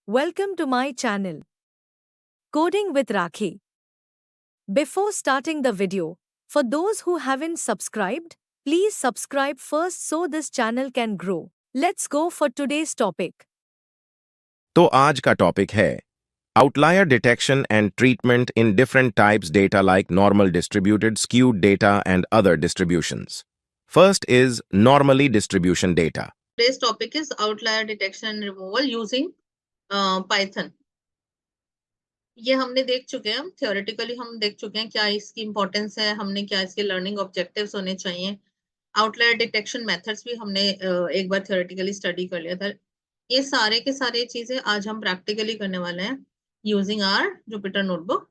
Welcome to my channel, Coding with Rakhi. Before starting the video, for those who haven't subscribed, please subscribe first so this channel can grow. Let's go for today's topic. तो आज का topic है outlier detection and treatment in different types data like normal distributed skewed data and other distributions. First is normally distribution data. Today's topic is outlier detection and removal using Python. ये हमने देख चुके हैं, theoretically हम देख चुके हैं क्या इसकी इंपॉर्टेंस है, हमने क्या इसके लर्निंग ऑब्जेक्टिव्स होने चाहिए. आउटलायर डिटेक्शन मेथड्स भी हमने एक बार थियोरेटिकली स्टडी कर लिया था. ये सारे के सारे चीजें आज हम प्रैक्टिकली करने वाले हैं using our Jupyter notebook.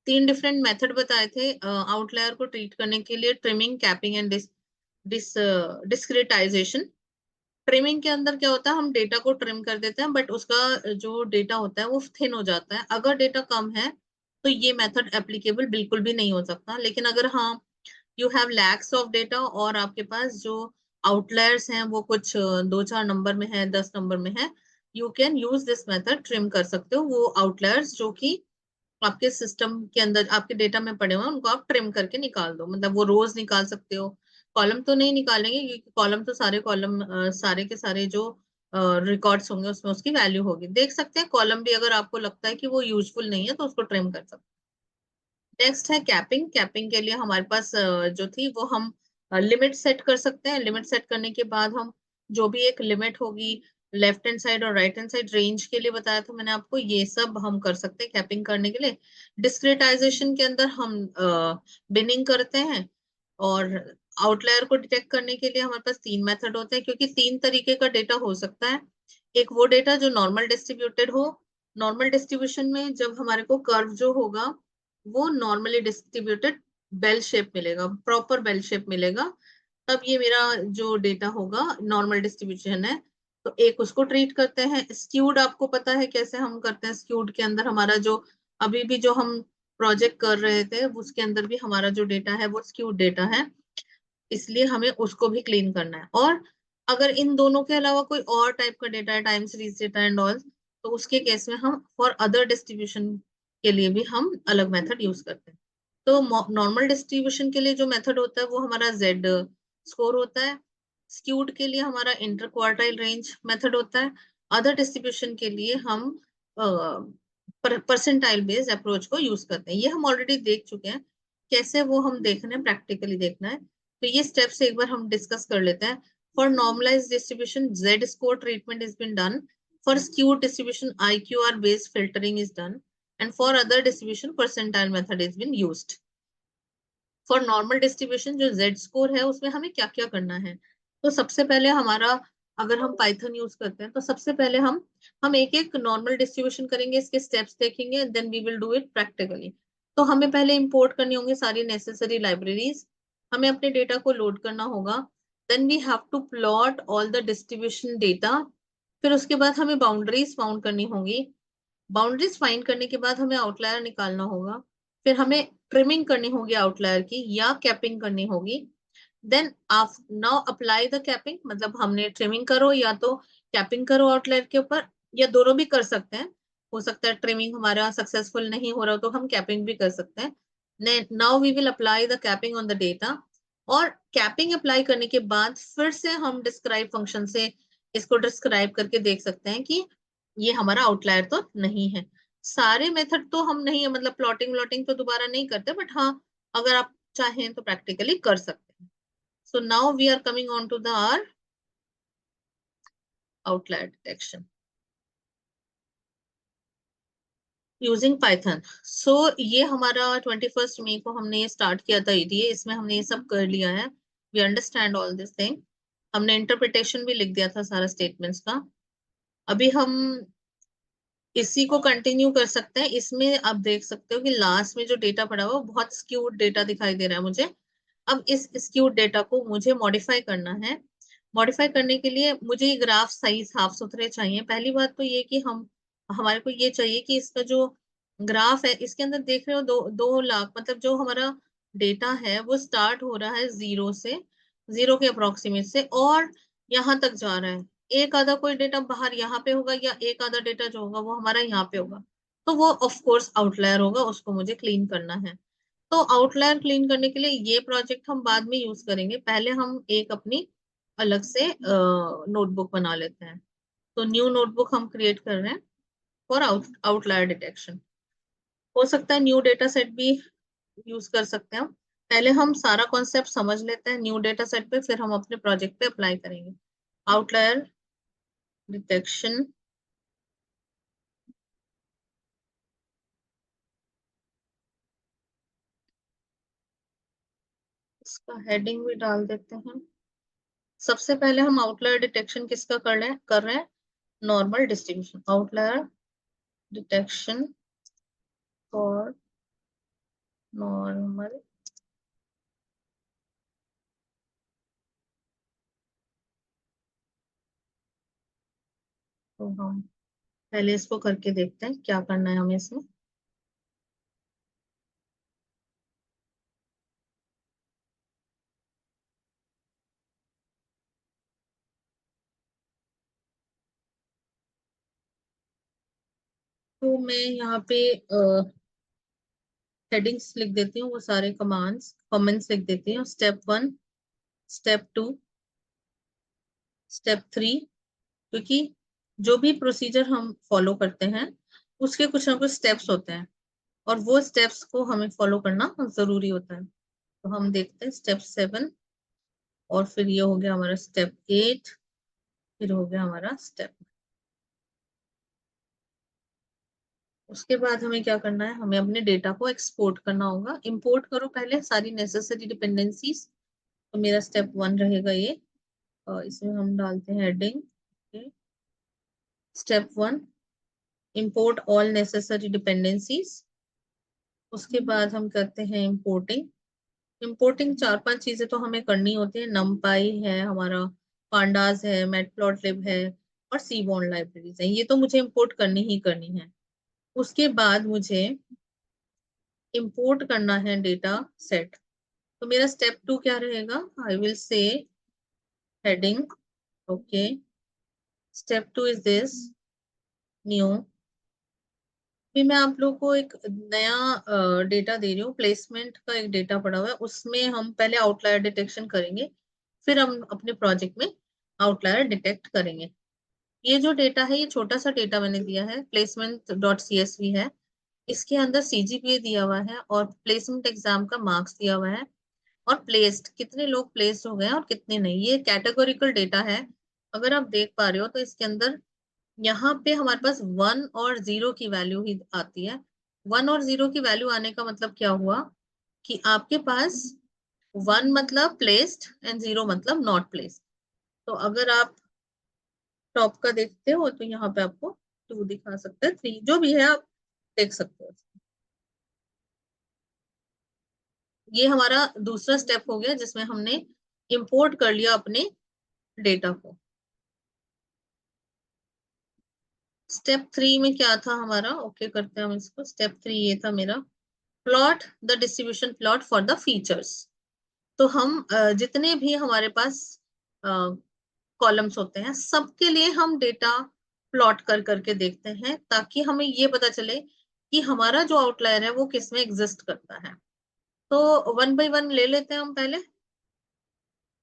3 different method बताए थे आउटलायर को ट्रीट करने के लिए: trimming, capping and discretisation. Trimming के अंदर क्या होता है, हम डेटा को ट्रिम कर देते हैं बट उसका जो डेटा होता है वो थिन हो जाता है. अगर डेटा कम है तो ये मेथड एप्लीकेबल बिल्कुल भी नहीं हो सकता. लेकिन अगर हाँ you have lakhs of data और आपके पास जो आउटलायर्स हैं वो कुछ 2-4 नंबर में है, 10 नंबर में है, you can use this method. Trim कर सकते हो वो आउटलायर्स जो कि आपके सिस्टम के अंदर आपके डेटा में पड़े हुए हैं, उनको आप ट्रिम करके निकाल दो. मतलब वो रोज निकाल सकते हो, कॉलम तो नहीं निकालेंगे क्योंकि कॉलम तो सारे कॉलम सारे के सारे जो रिकॉर्ड्स होंगे उसमें उसकी वैल्यू होगी. देख सकते हैं कॉलम भी अगर आपको लगता है कि वो यूजफुल नहीं है तो उसको ट्रिम कर सकते हैं. नेक्स्ट है कैपिंग. कैपिंग के लिए हमारे पास जो थी वो हम लिमिट सेट कर सकते हैं. लिमिट सेट करने के बाद हम जो भी एक लिमिट होगी लेफ्ट हैंड साइड और राइट हैंड साइड रेंज के लिए बताया था मैंने आपको, ये सब हम कर सकते हैं कैपिंग करने के लिए. डिस्क्रिटाइजेशन के अंदर हम बिनिंग करते हैं. और आउटलायर को डिटेक्ट करने के लिए हमारे पास 3 मेथड होते हैं क्योंकि 3 तरीके का डेटा हो सकता है. एक वो डेटा जो नॉर्मल डिस्ट्रीब्यूटेड हो. नॉर्मल डिस्ट्रीब्यूशन में जब हमारे को कर्व जो होगा वो नॉर्मली डिस्ट्रीब्यूटेड बेल शेप मिलेगा, प्रॉपर बेल शेप मिलेगा, तब ये मेरा जो डेटा होगा नॉर्मल डिस्ट्रीब्यूशन है. तो एक उसको ट्रीट करते हैं. स्क्यूड आपको पता है कैसे हम करते हैं. स्क्यूड के अंदर हमारा जो अभी भी जो हम प्रोजेक्ट कर रहे थे उसके अंदर भी हमारा जो डेटा है वो स्क्यूड डेटा है, इसलिए हमें उसको भी क्लीन करना है. और अगर इन दोनों के अलावा कोई और टाइप का डेटा है, time series data and all, तो उसके केस में हम फॉर अदर डिस्ट्रीब्यूशन के लिए भी हम अलग मेथड यूज करते हैं. तो नॉर्मल डिस्ट्रीब्यूशन के लिए जो मेथड होता है वो हमारा जेड स्कोर होता है. स्क्यूड के लिए हमारा इंटर क्वार्टाइल रेंज मेथड होता है. अदर डिस्ट्रीब्यूशन के लिए हम परसेंटाइल बेस्ड अप्रोच को यूज करते हैं. ये हम ऑलरेडी देख चुके हैं कैसे, वो हम देखना है, प्रैक्टिकली देखना है. तो ये स्टेप्स एक बार हम डिस्कस कर लेते हैं. For normalised distribution Z score treatment is been done. For skewed distribution IQR based filtering is done. And for other distribution percentile method has been used. For normal distribution जो Z score है उसमें हमें क्या क्या करना है. तो सबसे पहले हमारा, अगर हम पाइथन यूज करते हैं तो सबसे पहले हम एक एक नॉर्मल डिस्ट्रीब्यूशन करेंगे, इसके स्टेप्स देखेंगे, then we will do it practically. तो हमें पहले इंपोर्ट करनी होंगी सारी नेसेसरी लाइब्रेरीज. हमें अपने डेटा को लोड करना होगा. Then we have to plot all the distribution data. फिर उसके बाद हमें बाउंड्रीज फाउंड करनी होंगी. बाउंड्रीज फाइंड करने के बाद हमें आउटलायर निकालना होगा. फिर हमें ट्रिमिंग करनी होगी आउटलायर की या कैपिंग करनी होगी. देन आप नाउ अप्लाई द कैपिंग, मतलब हमने ट्रिमिंग करो या तो कैपिंग करो आउटलायर के ऊपर, या दोनों भी कर सकते हैं. हो सकता है ट्रिमिंग हमारा सक्सेसफुल नहीं हो रहा तो हम कैपिंग भी कर सकते हैं. Now we will apply the capping on the data. और कैपिंग अप्लाई करने के बाद फिर से हम डिस्क्राइब फंक्शन से इसको डिस्क्राइब करके देख सकते हैं कि ये हमारा आउटलायर तो नहीं है. सारे मेथड तो हम नहीं, मतलब प्लॉटिंग व्लॉटिंग तो दोबारा नहीं करते, बट हाँ अगर आप चाहें तो प्रैक्टिकली कर सकते हैं. So now we are coming on to the our outlier detection using Python. So ये हमारा 21 मई को हमने ये स्टार्ट किया था EDA. इसमें हमने ये सब कर लिया है. We understand all this thing. हमने इंटरप्रिटेशन भी लिख दिया था सारा स्टेटमेंट्स का. अभी हम इसी को कंटिन्यू कर सकते हैं. इसमें आप देख सकते हो कि लास्ट में जो डेटा पड़ा हुआ बहुत स्क्यूड डेटा दिखाई दे रहा है मुझे. अब इस स्क्यूड डेटा को मुझे मॉडिफाई करना है. मॉडिफाई करने के लिए मुझे ये ग्राफ सही साफ सुथरे चाहिए. पहली बात तो ये कि हमारे को ये चाहिए कि इसका जो ग्राफ है इसके अंदर देख रहे हो 2 लाख, मतलब जो हमारा डेटा है वो स्टार्ट हो रहा है 0 से, 0 के अप्रोक्सीमेट से और यहाँ तक जा रहा है. एक आधा कोई डेटा बाहर यहाँ पे होगा, या एक आधा डेटा जो होगा वो हमारा यहाँ पे होगा, तो वो ऑफ कोर्स आउटलायर होगा, उसको मुझे क्लीन करना है। तो आउटलायर क्लीन करने के लिए ये प्रोजेक्ट हम बाद में यूज करेंगे, पहले हम एक अपनी अलग से नोटबुक बना लेते हैं। तो न्यू नोटबुक हम क्रिएट कर रहे हैं फॉर आउटलायर डिटेक्शन। हो सकता है न्यू डेटा सेट भी यूज कर सकते हैं हम। पहले हम सारा कॉन्सेप्ट समझ लेते हैं न्यू डेटा सेट पे, फिर हम अपने प्रोजेक्ट पे अप्लाई करेंगे। आउटलायर डिटेक्शन, इसका हेडिंग भी डाल देते हैं। सबसे पहले हम आउटलायर डिटेक्शन किसका कर रहे हैं, normal distribution. Outlier detection for normal तो हम पहले इसको करके देखते हैं क्या करना है हमें इसमें। तो मैं यहाँ पे हेडिंग्स लिख देती हूँ, वो सारे कमेंट्स लिख देती हूँ। Step 1, step 2, step 3। क्योंकि जो भी प्रोसीजर हम फॉलो करते हैं उसके कुछ ना कुछ स्टेप्स होते हैं, और वो स्टेप्स को हमें फॉलो करना जरूरी होता है। तो हम देखते हैं स्टेप 7, और फिर ये हो गया हमारा स्टेप 8, फिर हो गया हमारा स्टेप। उसके बाद हमें क्या करना है, हमें अपने डेटा को एक्सपोर्ट करना होगा। इंपोर्ट करो पहले सारी नेसेसरी डिपेंडेंसीज। तो मेरा स्टेप 1 रहेगा ये, और इसमें हम डालते हैं heading. Step 1, import all necessary dependencies. उसके बाद हम करते हैं इंपोर्टिंग। इंपोर्टिंग 4-5 चीजें तो हमें करनी होती है। नमपाई है हमारा, पांडास है, मैटप्लॉटलिब है, और सीबॉर्न लाइब्रेरीज है। ये तो मुझे इंपोर्ट करनी ही करनी है। उसके बाद मुझे इंपोर्ट करना है डेटा सेट। तो मेरा स्टेप 2 क्या रहेगा, I will say heading, okay, step 2 is this, new. फिर मैं आप लोग को एक नया डेटा दे रही हूँ, प्लेसमेंट का एक डेटा पड़ा हुआ है, उसमें हम पहले आउटलायर डिटेक्शन करेंगे, फिर हम अपने प्रोजेक्ट में आउटलायर डिटेक्ट करेंगे। ये जो डेटा है, ये छोटा सा डेटा मैंने दिया है, प्लेसमेंट डॉट CSV है। इसके अंदर CGPA दिया हुआ है, और प्लेसमेंट एग्जाम का मार्क्स दिया हुआ है, और प्लेस्ड कितने लोग प्लेस्ड हो गए हैं और कितने नहीं। ये कैटेगोरिकल डेटा है। अगर आप देख पा रहे हो तो इसके अंदर यहाँ पे हमारे पास 1 और 0 की वैल्यू ही आती है। 1 और 0 की वैल्यू आने का मतलब क्या हुआ, कि आपके पास 1 मतलब प्लेस्ड एंड 0 मतलब नॉट प्लेस्ड। तो अगर आप टॉप का देखते हो तो यहाँ पे आपको 2 दिखा सकते हैं, 3 जो भी है आप देख सकते हो। ये हमारा दूसरा स्टेप हो गया, जिसमें हमने इंपोर्ट कर लिया अपने डेटा को। स्टेप 3 में क्या था हमारा, ओके करते हैं हम इसको। स्टेप 3 ये था मेरा, plot the distribution plot for the features. तो हम जितने भी हमारे पास कॉलम्स होते हैं, सबके लिए हम डेटा प्लॉट कर करके देखते हैं, ताकि हमें ये पता चले कि हमारा जो आउटलायर है वो किस में एग्जिस्ट करता है। तो 1 बाय 1 ले लेते हैं हम पहले।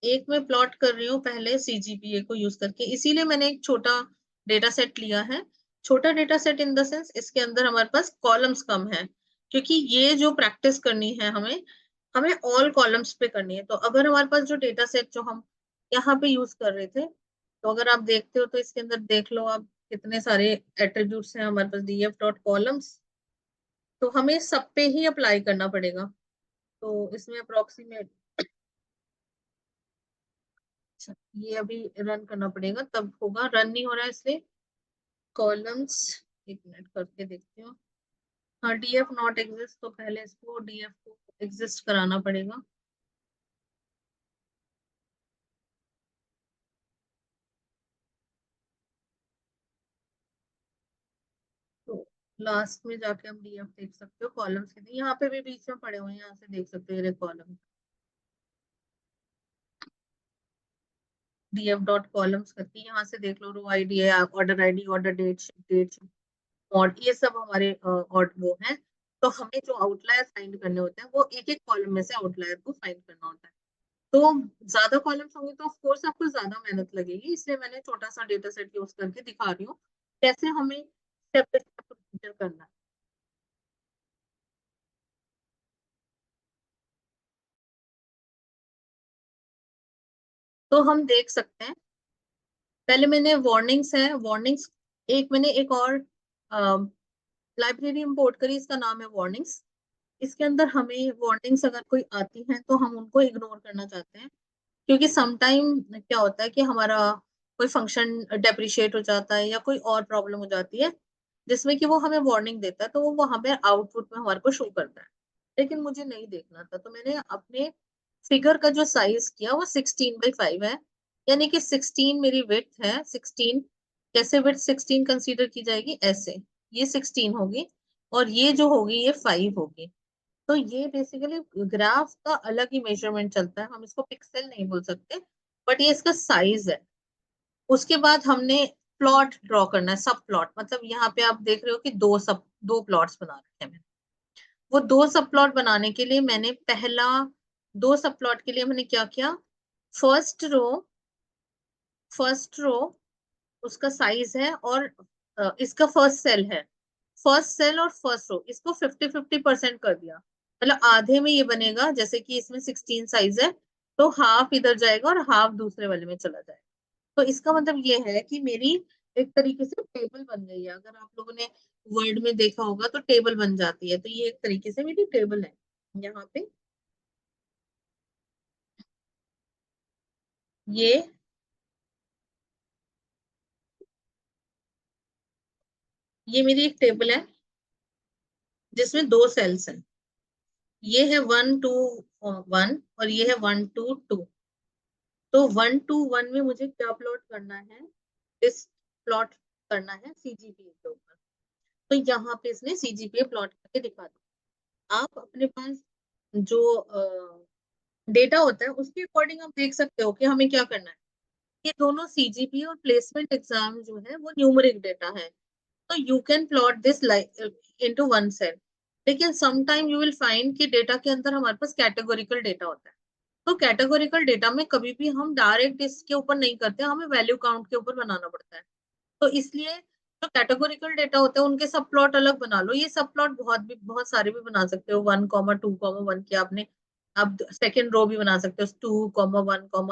एक में प्लॉट कर रही हूँ पहले CGPA को यूज करके, इसीलिए मैंने एक छोटा डेटा सेट लिया है। छोटा data set in the sense, इसके अंदर हमारे पास कॉलम्स कम है, क्योंकि ये जो प्रैक्टिस करनी है हमें, हमें ऑल कॉलम्स पे करनी है। तो अगर हमारे पास जो डेटा सेट जो हम यहाँ पे यूज कर रहे थे, तो अगर आप देखते हो तो इसके अंदर देख लो आप, कितने सारे एट्रीब्यूट्स हैं हमारे पास, df डॉट कॉलम्स। तो हमें सब पे ही अप्लाई करना पड़ेगा। तो इसमें अप्रोक्सीमेट, ये अभी रन करना पड़ेगा तब होगा, रन नहीं हो रहा है इसलिए। कॉलम्स, एक मिनट करके देखती हूँ। हाँ, डीएफ नॉट एग्जिस्ट, तो पहले इसको डीएफ को एग्जिस्ट कराना पड़ेगा। तो लास्ट में जाके हम डीएफ देख सकते हो, कॉलम्स के यहाँ पे भी बीच में पड़े हुए हैं, यहाँ से देख सकते हो ये कॉलम। df डॉट कॉलम्स करके यहाँ से देख लो, रो आईडी है, ऑर्डर आईडी, ऑर्डर डेट और ये सब हमारे और वो हैं। तो हमें जो आउटलायर फाइंड करने होते हैं वो एक एक कॉलम में से आउटलायर को फाइंड करना होता है। तो ज्यादा कॉलम्स होंगे तो ऑफ कोर्स आपको ज्यादा मेहनत लगेगी, इसलिए मैंने छोटा सा डेटा सेट यूज करके दिखा रही हूँ कैसे हमें स्टेप बाय स्टेप प्रोसीजर करना है। तो हम देख सकते हैं, पहले मैंने वार्निंग्स है, वार्निंग्स मैंने एक और लाइब्रेरी इंपोर्ट करी, इसका नाम है वार्निंग्स। इसके अंदर हमें वार्निंग्स अगर कोई आती है तो हम उनको इग्नोर करना चाहते हैं, क्योंकि समटाइम क्या होता है कि हमारा कोई फंक्शन डेप्रिशिएट हो जाता है या कोई और प्रॉब्लम हो जाती है जिसमें कि वो हमें वार्निंग देता है, तो वो वहां पे आउटपुट में हमारे को शो करता है। लेकिन मुझे नहीं देखना था, तो मैंने अपने फिगर का जो साइज किया वो 16/5 है, यानी कि 16 मेरी विड्थ है। 16 कैसे विड्थ 16 कंसीडर की जाएगी, ऐसे ये 16 होगी और ये जो होगी ये 5 होगी। तो ये बेसिकली ग्राफ का अलग ही मेजरमेंट चलता है, हम इसको पिक्सल नहीं बोल सकते, बट ये इसका साइज है। उसके बाद हमने प्लॉट ड्रॉ करना है, सब प्लॉट, मतलब यहाँ पे आप देख रहे हो कि दो प्लॉट्स बना रखे हैं मैंने। वो दो सब प्लॉट बनाने के लिए मैंने दो सब प्लॉट के लिए मैंने क्या किया, फर्स्ट रो उसका साइज है और इसका फर्स्ट सेल है, फर्स्ट सेल और फर्स्ट रो इसको 50-50% कर दिया। मतलब आधे में ये बनेगा, जैसे कि इसमें 16 साइज है तो हाफ इधर जाएगा और हाफ दूसरे वाले में चला जाएगा। तो इसका मतलब ये है कि मेरी एक तरीके से टेबल बन गई है। अगर आप लोगों ने वर्ड में देखा होगा तो टेबल बन जाती है, तो ये एक तरीके से मेरी टेबल है यहाँ पे। ये मेरी एक टेबल है जिसमें दो सेल्स हैं। ये है 1 2 1 और ये है 1 2 2। तो 1 2 1 में मुझे क्या प्लॉट करना है, इस प्लॉट करना है सीजीपीए के ऊपर। तो यहाँ पे इसने सीजीपीए प्लॉट करके दिखा दिया। आप अपने पास जो डेटा होता है उसके अकॉर्डिंग आप देख सकते हो कि हमें क्या करना है। ये दोनों सीजीपीए और प्लेसमेंट एग्जाम जो है वो न्यूमेरिक डेटा है, तो you can plot this into one cell. लेकिन समटाइम यू विल फाइंड कि डेटा के अंदर हमारे पास कैटेगोरिकल डेटा होता है। तो कैटेगोरिकल डेटा में कभी भी हम डायरेक्ट इसके ऊपर नहीं करते, हमें वैल्यू काउंट के ऊपर बनाना पड़ता है। तो इसलिए जो कैटेगोरिकल डेटा होते हैं उनके सब प्लॉट अलग बना लो। ये सब प्लॉट बहुत सारे भी बना सकते हो, 1 2 1 के आपने, आप सेकेंड रो भी बना सकते हो, 2 1 2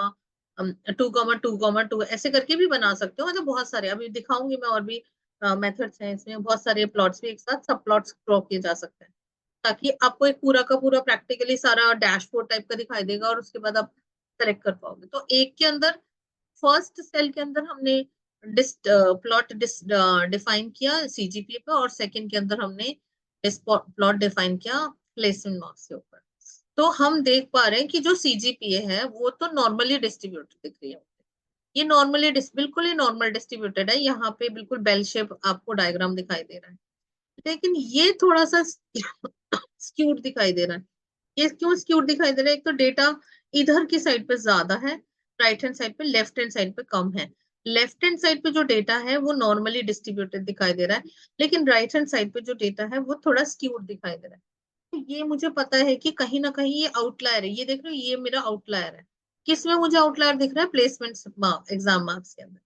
2 ऐसे करके भी बना सकते हो। मतलब बहुत सारे अभी दिखाऊंगी मैं, और भी मेथड्स हैं इसमें, बहुत सारे प्लॉट्स भी एक साथ सब प्लॉट्स ड्रॉ किए जा सकते हैं, ताकि आपको एक पूरा का पूरा प्रैक्टिकली सारा डैशबोर्ड टाइप का दिखाई देगा और उसके बाद आप सेलेक्ट कर पाओगे। तो एक के अंदर फर्स्ट सेल के अंदर हमने प्लॉट डिफाइन किया सीजीपीए पे, और सेकंड के अंदर हमने प्लॉट डिफाइन किया प्लेसमेंट मार्क्स के ऊपर। तो हम देख पा रहे हैं कि जो सीजीपीए है वो तो नॉर्मली डिस्ट्रीब्यूटेड दिख रही है। ये बिल्कुल ही नॉर्मल डिस्ट्रीब्यूटेड है, यहाँ पे बिल्कुल बेल शेप आपको डायग्राम दिखाई दे रहा है। लेकिन ये थोड़ा सा स्क्यूड दिखाई दे रहा है। ये क्यों स्क्यूड दिखाई दे रहा है, एक तो डेटा इधर की साइड पे ज्यादा है, राइट हैंड साइड पे, लेफ्ट हैंड साइड पे कम है। लेफ्ट हैंड साइड पे जो डेटा है वो नॉर्मली डिस्ट्रीब्यूटेड दिखाई दे रहा है, लेकिन राइट हैंड साइड पे जो डेटा है वो थोड़ा स्क्यूड दिखाई दे रहा है। तो ये मुझे पता है कि कहीं ना कहीं ये आउटलायर है। ये देख रहे हो, ये मेरा आउटलायर है। किसमें मुझे आउटलायर दिख रहा है, प्लेसमेंट एग्जाम मार्क्स के अंदर।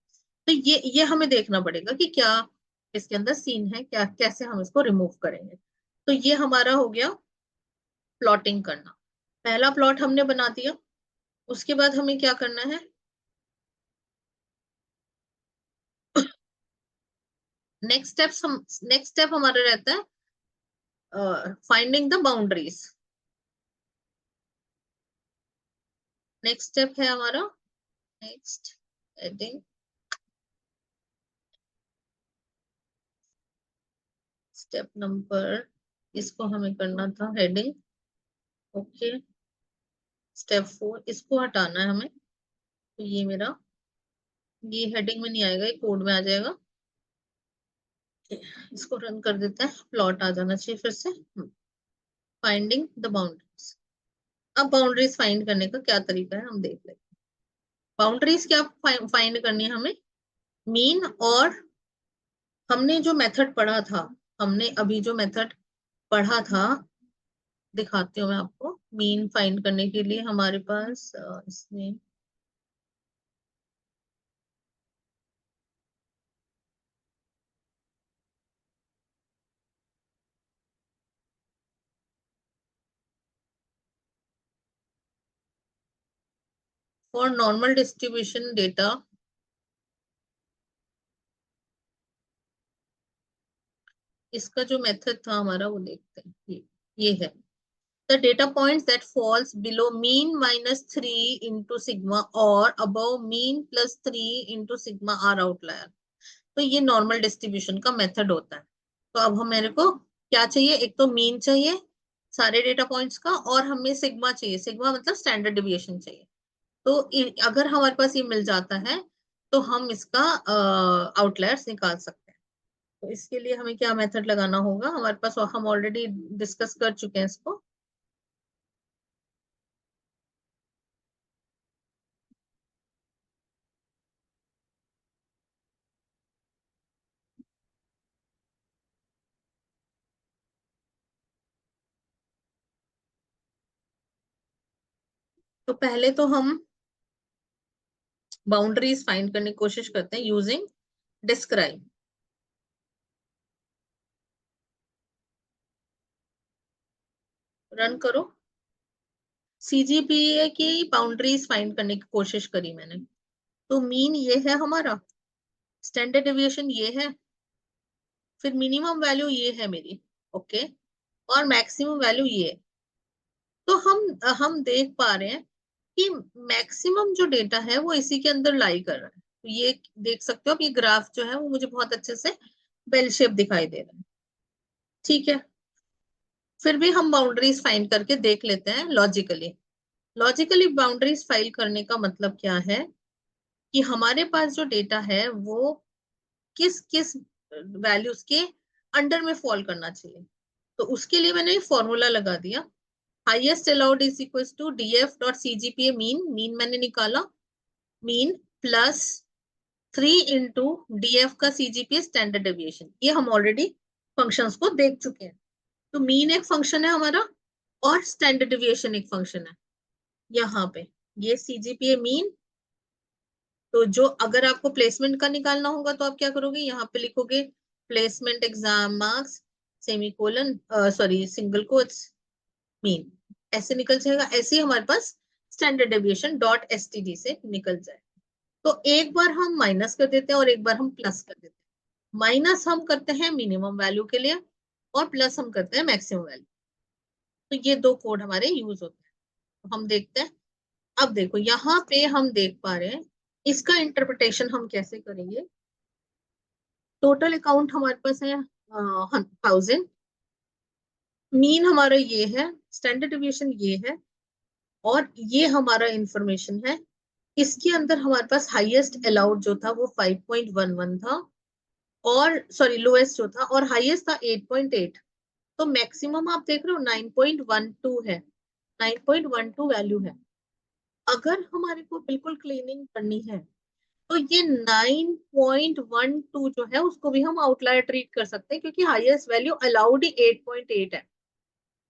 तो ये हमें देखना पड़ेगा कि क्या इसके अंदर सीन है, क्या कैसे हम इसको रिमूव करेंगे। तो ये हमारा हो गया प्लॉटिंग करना। पहला प्लॉट हमने बना दिया। उसके बाद हमें क्या करना है, नेक्स्ट स्टेप हमारा रहता है finding the boundaries. Next step है हमारा, नेक्स्ट हेडिंग, स्टेप नंबर, इसको हमें करना था हेडिंग। ओके, स्टेप 4 इसको हटाना है हमें। तो ये मेरा, ये हेडिंग में नहीं आएगा, ये कोड में आ जाएगा। इसको रन कर देते हैं, प्लॉट आ जाना चाहिए फिर से। Finding the boundaries. अब बाउंड्रीज फाइंड करने का क्या तरीका है हम देख लेते हैं। बाउंड्रीज क्या फाइंड करनी है हमें, मीन, और हमने जो मेथड पढ़ा था, हमने अभी जो मेथड पढ़ा था, दिखाती हूँ मैं आपको। मीन फाइंड करने के लिए हमारे पास इसमें फॉर नॉर्मल डिस्ट्रीब्यूशन डेटा, इसका जो मेथड था हमारा वो देखते हैं। ये है the data points that falls below mean minus 3 into sigma or above mean plus 3 into sigma are outlier। तो ये नॉर्मल डिस्ट्रीब्यूशन का मेथड होता है। तो अब हम मेरे को क्या चाहिए, एक तो मीन चाहिए सारे डेटा पॉइंट्स का, और हमें सिग्मा चाहिए, सिग्मा मतलब स्टैंडर्ड डिविएशन चाहिए। तो अगर हमारे पास ये मिल जाता है तो हम इसका आउटलायर्स निकाल सकते हैं। तो इसके लिए हमें क्या मेथड लगाना होगा, हमारे पास हम ऑलरेडी डिस्कस कर चुके हैं इसको। तो पहले तो हम बाउंड्रीज फाइंड करने की कोशिश करते हैं यूजिंग डिस्क्राइब। रन करो। सीजीपीए की बाउंड्रीज फाइंड करने की कोशिश करी मैंने। तो मीन ये है हमारा, स्टैंडर्ड डेविएशन ये है, फिर मिनिमम वैल्यू ये है मेरी, ओके, और मैक्सिमम वैल्यू ये है। तो हम देख पा रहे हैं कि मैक्सिमम जो डेटा है वो इसी के अंदर लाई कर रहा है। तो ये देख सकते हो आप, ये ग्राफ जो है वो मुझे बहुत अच्छे से बेल शेप दिखाई दे रहा है। ठीक है, फिर भी हम बाउंड्रीज फाइंड करके देख लेते हैं लॉजिकली। लॉजिकली बाउंड्रीज फाइल करने का मतलब क्या है कि हमारे पास जो डेटा है वो किस किस वैल्यूज के अंडर में फॉल करना चाहिए। तो उसके लिए मैंने फॉर्मूला लगा दिया, highest allowed is equal to df dot CGPA mean, mean मैंने निकाला, मीन प्लस 3 इंटू डीएफ का सीजीपीए स्टैंडर्ड डेविएशन। ये हम ऑलरेडी फंक्शंस को देख चुके हैं। तो मीन एक फंक्शन है हमारा और स्टैंडर्ड डेविएशन एक फंक्शन है। यहाँ पे ये सीजीपीए मीन, तो जो अगर आपको प्लेसमेंट का निकालना होगा तो आप क्या करोगे, यहाँ पे लिखोगे placement exam marks semicolon sorry single quotes mean, ऐसे निकल जाएगा। ऐसे ही हमारे पास स्टैंडर्ड डेविएशन डॉट एसटीडी से निकल जाए। तो एक बार हम माइनस कर देते हैं और एक बार हम प्लस कर देते हैं। माइनस हम करते हैं मिनिमम वैल्यू के लिए और प्लस हम करते हैं मैक्सिमम वैल्यू। तो ये दो कोड हमारे यूज होते हैं। तो हम देखते हैं। अब देखो यहाँ पे हम देख पा रहे हैं, इसका इंटरप्रिटेशन हम कैसे करेंगे। टोटल अकाउंट हमारे पास है 1000, मीन हमारा ये है, स्टैंडर्ड डिविएशन ये है, और ये हमारा इंफॉर्मेशन है। इसके अंदर हमारे पास हाईएस्ट अलाउड जो था वो 5.11 था, और सॉरी लोएस्ट जो था, और हाईएस्ट था 8.8। तो मैक्सिमम आप देख रहे हो 9.12 है, 9.12 वैल्यू है। अगर हमारे को बिल्कुल क्लीनिंग करनी है तो ये 9.12 जो है उसको भी हम आउटलायर ट्रीट कर सकते हैं, क्योंकि हाईएस्ट वैल्यू अलाउड ही 8.8 है।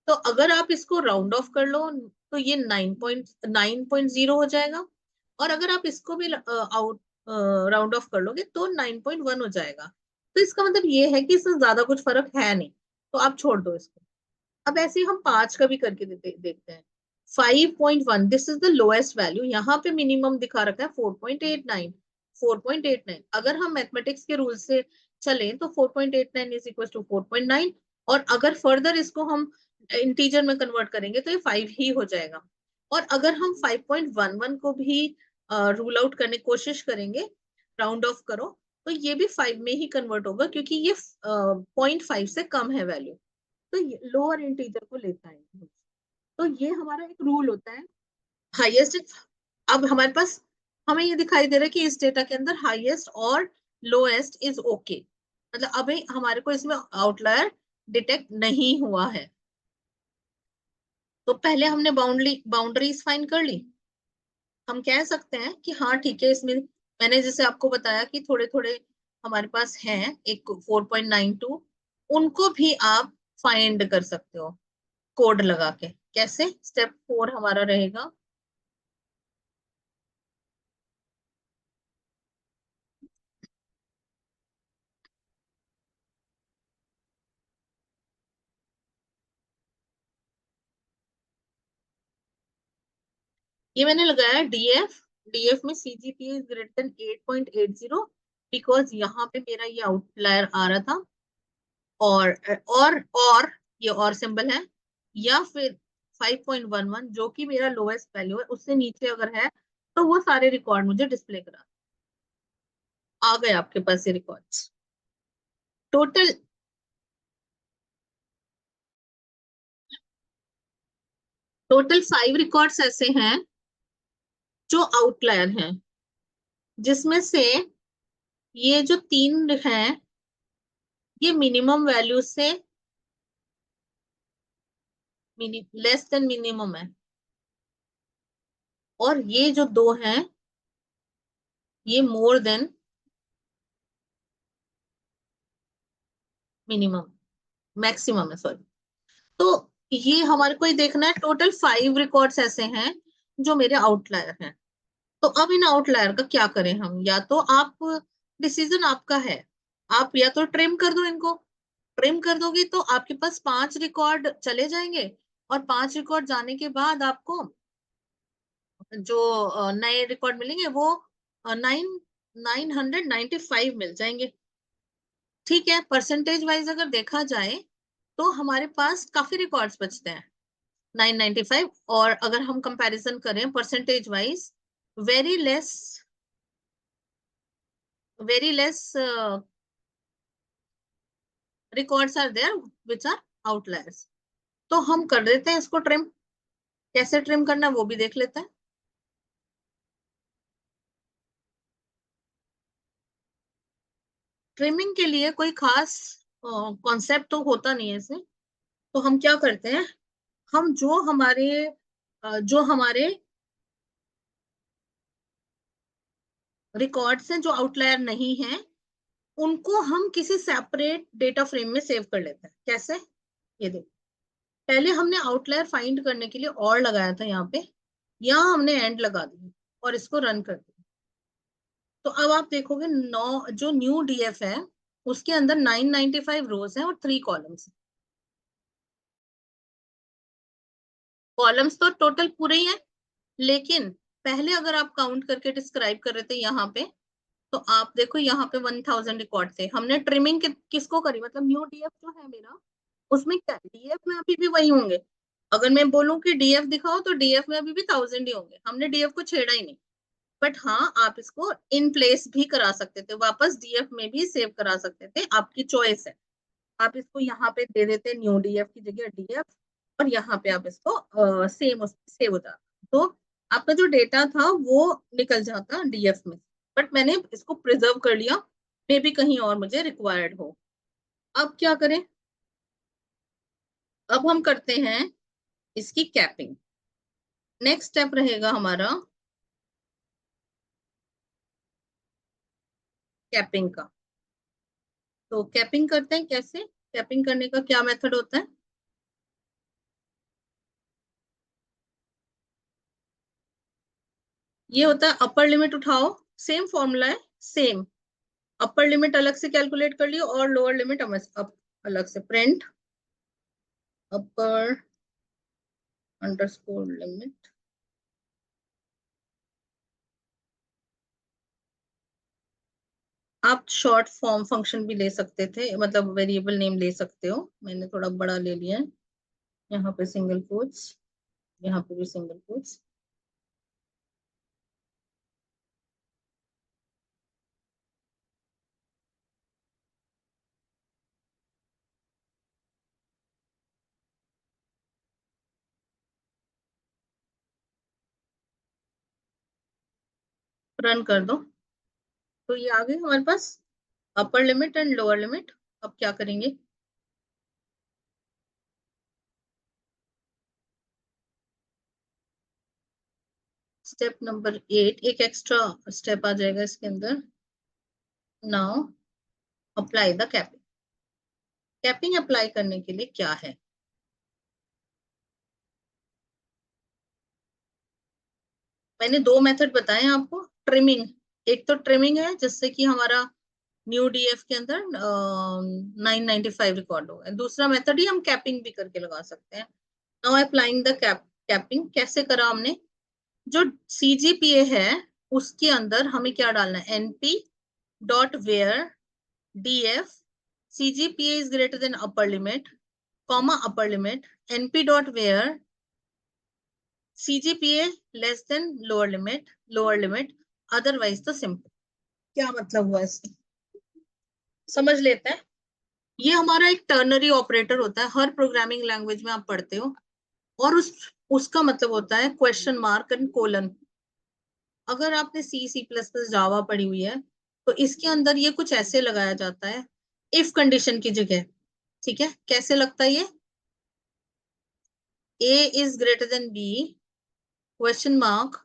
तो अगर आप इसको राउंड ऑफ कर लो तो ये 9.0 हो जाएगा, और अगर आप इसको भी आउट राउंड ऑफ कर लोगे तो 9.1 हो जाएगा। तो इसका मतलब ये है कि इसमें ज्यादा कुछ फर्क है नहीं, तो आप छोड़ दो इसको। अब ऐसे ही हम 5 का भी करके देखते हैं। 5.1 this is the lowest value, यहाँ पे मिनिमम दिखा रखा है 4.89, 4.89। अगर हम मैथमेटिक्स के रूल से चले तो 4.89 इज इक्वल टू 4.9, और अगर फर्दर इसको हम इंटीजर में कन्वर्ट करेंगे तो ये 5 ही हो जाएगा। और अगर हम 5.11 को भी रूल आउट करने की कोशिश करेंगे, राउंड ऑफ करो, तो ये भी 5 में ही कन्वर्ट होगा, क्योंकि ये 0.5 से कम है वैल्यू, तो लोअर इंटीजर को लेता है। तो ये हमारा एक रूल होता है हाईएस्ट। अब हमारे पास हमें ये दिखाई दे रहा है कि इस डेटा के अंदर हाईएस्ट और लोएस्ट इज ओके, मतलब अभी हमारे को इसमें आउटलायर डिटेक्ट नहीं हुआ है। तो पहले हमने बाउंड्रीज फाइंड कर ली, हम कह सकते हैं कि हाँ ठीक है, इसमें मैंने जैसे आपको बताया कि थोड़े थोड़े हमारे पास हैं, एक 4.92, उनको भी आप फाइंड कर सकते हो कोड लगा के। कैसे? स्टेप 4 हमारा रहेगा, ये मैंने लगाया डीएफ। डीएफ में CGP is greater then 8.80, because यहाँ पे मेरा ये आउटलायर आ रहा था। और और ये और सिंबल है, या फिर 5.11 जो कि मेरा लोएस्ट वैल्यू है, उससे नीचे अगर है तो वो सारे रिकॉर्ड मुझे डिस्प्ले करा। आ गए आपके पास ये रिकॉर्ड्स टोटल। टोटल 5 रिकॉर्ड्स ऐसे हैं जो आउटलायर हैं, जिसमें से ये जो 3 हैं ये मिनिमम वैल्यू से लेस देन मिनिमम है, और ये जो 2 हैं ये मोर देन मिनिमम, मैक्सिमम है सॉरी। तो ये हमारे को ही देखना है, टोटल 5 रिकॉर्ड्स ऐसे हैं जो मेरे आउटलायर हैं। तो अब इन आउटलायर का क्या करें हम? या तो आप, डिसीजन आपका है, आप या तो ट्रिम कर दो इनको। ट्रिम कर दोगे तो आपके पास 5 रिकॉर्ड चले जाएंगे, और 5 रिकॉर्ड जाने के बाद आपको जो नए रिकॉर्ड मिलेंगे वो 995 मिल जाएंगे। ठीक है, परसेंटेज वाइज अगर देखा जाए तो हमारे पास काफी रिकॉर्ड्स बचते हैं 995, और अगर हम कंपैरिजन करें percentage wise, very less, very less records are there which are outliers. तो हम कर देते हैं इसको ट्रिम। कैसे ट्रिम करना है वो भी देख लेते हैं। ट्रिमिंग के लिए कोई खास कॉन्सेप्ट तो होता नहीं है इसे। तो हम क्या करते हैं, हम जो हमारे रिकॉर्ड्स हैं जो आउटलायर नहीं हैं, उनको हम किसी सेपरेट डेटा फ्रेम में सेव कर लेते हैं। कैसे? ये देखो, पहले हमने आउटलायर फाइंड करने के लिए और लगाया था यहाँ पे, यहाँ हमने एंड लगा दिया और इसको रन कर दिया। तो अब आप देखोगे जो न्यू डीएफ है उसके अंदर 995 रोज हैं और 3 कॉलम्स। कॉलम्स तो टोटल पूरे ही हैं, लेकिन पहले अगर आप काउंट करके डिस्क्राइब कर रहे थे यहाँ पे, तो आप देखो यहाँ पे 1000 रिकॉर्ड थे। हमने ट्रिमिंग किसको करी, मतलब न्यू डीएफ जो है मेरा, उसमें क्या डीएफ में अभी भी वही होंगे। अगर मैं बोलूं कि डीएफ दिखाओ तो डीएफ में अभी भी 1000 ही होंगे, हमने डीएफ को छेड़ा ही नहीं। बट हाँ, आप इसको इन प्लेस भी करा सकते थे, वापस डीएफ में भी सेव करा सकते थे, आपकी चॉइस है। आप इसको यहाँ पे दे देते न्यू डीएफ की जगह डीएफ, और यहाँ पे आप इसको सेम सेव हो जाता, तो आपका जो डेटा था वो निकल जाता डीएफ में। बट मैंने इसको प्रिजर्व कर लिया, मे बी कहीं और मुझे रिक्वायर्ड हो। अब क्या करें? अब हम करते हैं इसकी कैपिंग। नेक्स्ट स्टेप रहेगा हमारा कैपिंग का। तो कैपिंग करते हैं कैसे? कैपिंग करने का क्या मेथड होता है? ये होता है अपर लिमिट उठाओ, सेम फॉर्मूला है, सेम। अपर लिमिट अलग से कैलकुलेट कर लियो और लोअर लिमिट अलग से। प्रिंट अपर अंडरस्कोर लिमिट, आप शॉर्ट फॉर्म फंक्शन भी ले सकते थे, मतलब वेरिएबल नेम ले सकते हो, मैंने थोड़ा बड़ा ले लिया है। यहाँ पे सिंगल कोट्स, यहाँ पे भी सिंगल कोट्स। रन कर दो तो ये आ गई हमारे पास upper limit and lower limit. अब क्या करेंगे? स्टेप नंबर 8, एक एक्स्ट्रा स्टेप आ जाएगा इसके अंदर। Now apply the capping. Capping apply करने के लिए क्या है? मैंने दो मेथड बताए हैं आपको। ट्रिमिंग, एक तो ट्रिमिंग है जिससे कि हमारा न्यू डीएफ के अंदर 995 रिकॉर्ड होगा। दूसरा मेथड ही हम कैपिंग भी करके लगा सकते हैं। नाउ अप्लाइंग द कैपिंग कैसे करा हमने? जो सीजीपीए है उसके अंदर हमें क्या डालना है? Np dot where df CGPA is greater than upper limit comma upper limit np dot where CGPA less than lower limit otherwise तो सिंपल। क्या मतलब हुआ इसका? समझ लेते हैं। ये हमारा एक टर्नरी ऑपरेटर होता है, हर प्रोग्रामिंग लैंग्वेज में आप पढ़ते हो, और उसका मतलब होता है क्वेश्चन मार्क एंड कोलन। अगर आपने C++ जावा पढ़ी हुई है तो इसके अंदर ये कुछ ऐसे लगाया जाता है इफ कंडीशन की जगह। ठीक है, कैसे लगता है ये? A is greater than B question mark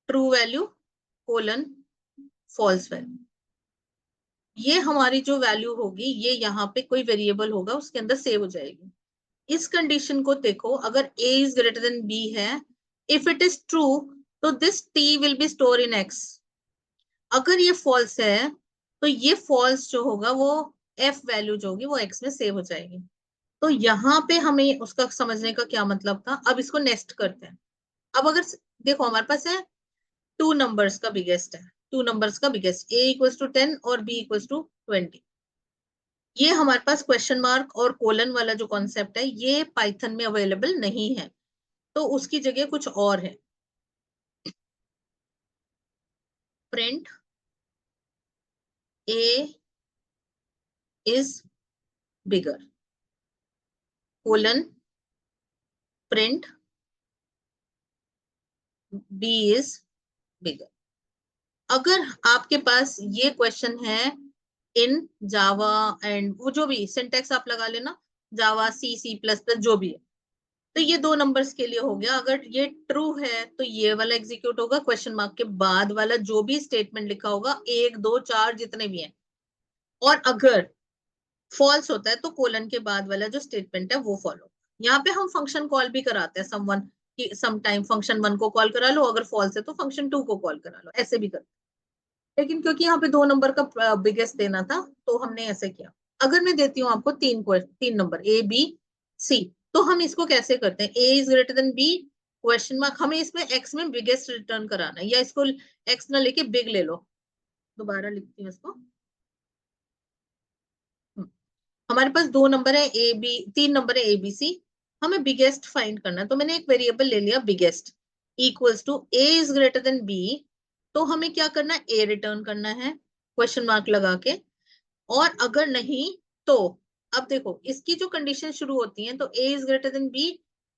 true value colon false value. ये हमारी जो वैल्यू होगी ये यहाँ पे कोई वेरिएबल होगा उसके अंदर सेव हो जाएगी। इस कंडीशन को देखो, अगर a is greater than b है, इफ इट इज ट्रू तो this t will be store in x। अगर ये फॉल्स है तो ये फॉल्स जो होगा वो f वैल्यू जो होगी वो x में सेव हो जाएगी। तो यहाँ पे हमें उसका समझने का क्या मतलब था। अब इसको नेस्ट करते हैं। अब अगर देखो हमारे पास है टू नंबर्स का बिगेस्ट है, टू नंबर्स का बिगेस्ट a इक्वल्स टू 10 और b इक्वल्स टू 20। ये हमारे पास क्वेश्चन मार्क और कोलन वाला जो कॉन्सेप्ट है ये पाइथन में अवेलेबल नहीं है, तो उसकी जगह कुछ और है। Print a is bigger colon print b is bigger. अगर आपके पास ये क्वेश्चन है इन जावा एंड वो जो भी सिंटेक्स आप लगा लेना, जावा C++ जो भी है, तो ये दो नंबर्स के लिए हो गया। अगर ये ट्रू है तो ये वाला एग्जीक्यूट होगा, क्वेश्चन मार्क के बाद वाला जो भी स्टेटमेंट लिखा होगा, 1 2 4 जितने भी हैं। और अगर फॉल्स होता है तो कोलन के बाद वाला जो स्टेटमेंट है वो फॉलो। यहाँ पे हम फंक्शन कॉल भी कराते हैं समवन कि सम टाइम फंक्शन 1 को कॉल करा लो, अगर फॉल्स है तो फंक्शन 2 को कॉल करा लो, ऐसे भी करते। लेकिन क्योंकि यहाँ पे दो नंबर का बिगेस्ट देना था तो हमने ऐसे किया। अगर मैं देती हूँ आपको तीन नंबर A B C, तो हम इसको कैसे करते हैं? A is greater than B question mark, हमें इसमें x में बिगेस्ट रिटर्न कराना है, या इसको x ना लेके बिग ले लो। दोबारा लिखती हूँ इसको। हमारे पास दो नंबर है A B, तीन नंबर है A B C, हमें बिगेस्ट फाइंड करना है, तो मैंने एक वेरिएबल ले लिया biggest equals to A is greater than B। तो हमें क्या करना है? A रिटर्न करना है क्वेश्चन मार्क लगा के। और अगर नहीं तो अब देखो इसकी जो कंडीशन शुरू होती है तो A is greater than B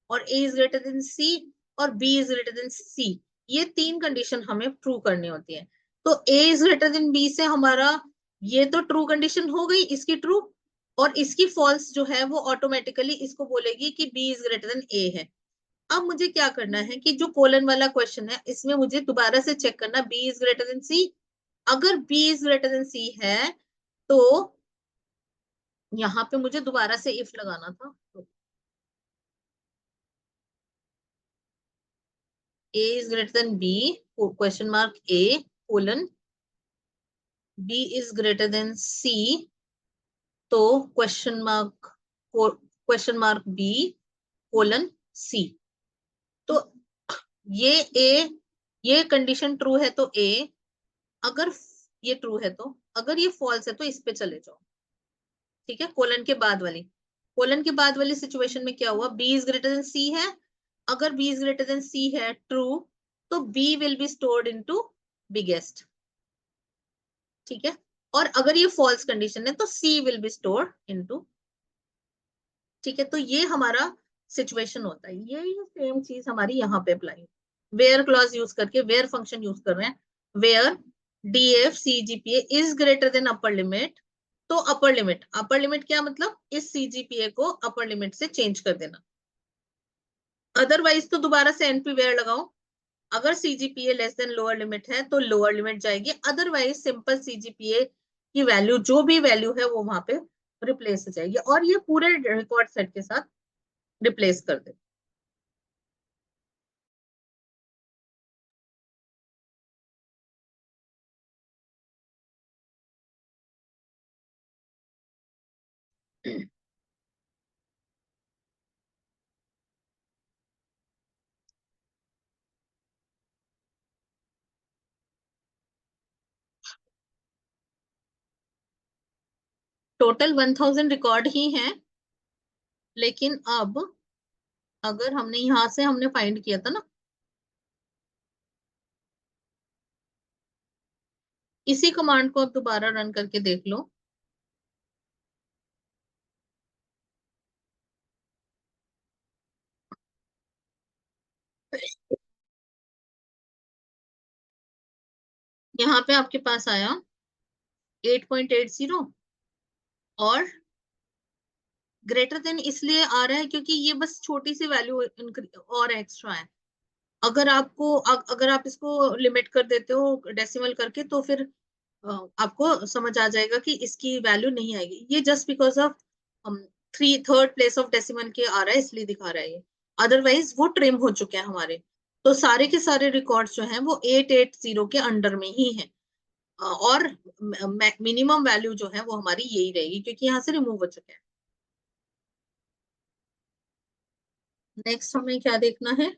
और A is greater then C और B is greater then C, ये तीन कंडीशन हमें ट्रू करनी होती है। तो A is greater than B से हमारा ये तो ट्रू कंडीशन हो गई इसकी ट्रू, और इसकी फॉल्स जो है वो ऑटोमेटिकली इसको बोलेगी कि B is greater then A है। अब मुझे क्या करना है कि जो कोलन वाला क्वेश्चन है इसमें मुझे दोबारा से चेक करना B is greater then C। अगर B is greater then C है तो यहाँ पे मुझे दोबारा से इफ लगाना था। A is greater than B question mark A colon B is greater than C, तो question mark B colon C। तो ये A, ये कंडीशन ट्रू है तो A, अगर ये ट्रू है तो, अगर ये फॉल्स है तो इस पे चले जाओ। ठीक है, कोलन के बाद वाली सिचुएशन में क्या हुआ? B is greater then C है, अगर B is greater then C है ट्रू तो B will be stored into biggest. ठीक है, और अगर ये फॉल्स कंडीशन है तो C will be stored into. ठीक है, तो ये हमारा सिचुएशन होता है। ये सेम चीज हमारी यहाँ पे अप्लाई, वेयर क्लॉज यूज करके, वेयर फंक्शन यूज कर रहे हैं। Where DF CGPA is greater than upper limit, तो अपर लिमिट क्या मतलब? इस CGPA को अपर लिमिट से चेंज कर देना। अदरवाइज तो दोबारा से NP वेयर लगाओ, अगर CGPA less than lower limit है तो लोअर लिमिट जाएगी, अदरवाइज सिंपल CGPA की वैल्यू जो भी वैल्यू है वो वहां पे रिप्लेस हो जाएगी, और ये पूरे रिकॉर्ड सेट के साथ रिप्लेस कर दे। टोटल 1000 रिकॉर्ड ही हैं, लेकिन अब अगर हमने यहां से हमने फाइंड किया था ना, इसी कमांड को अब दोबारा रन करके देख लो। यहाँ पे आपके पास आया 8.80, और ग्रेटर देन इसलिए आ रहा है क्योंकि ये बस छोटी सी वैल्यू और एक्स्ट्रा है। अगर आपको अगर आप इसको लिमिट कर देते हो डेसिमल करके, तो फिर आपको समझ आ जाएगा कि इसकी वैल्यू नहीं आएगी। ये just because of third place of decimal के आ रहा है, इसलिए दिखा रहा है ये, अदरवाइज वो ट्रिम हो चुके हैं हमारे। तो सारे के सारे रिकॉर्ड्स जो हैं वो 880 के अंडर में ही हैं, और मिनिमम वैल्यू जो है वो हमारी यही रहेगी क्योंकि यहाँ से रिमूव हो चुके हैं। नेक्स्ट हमें क्या देखना है?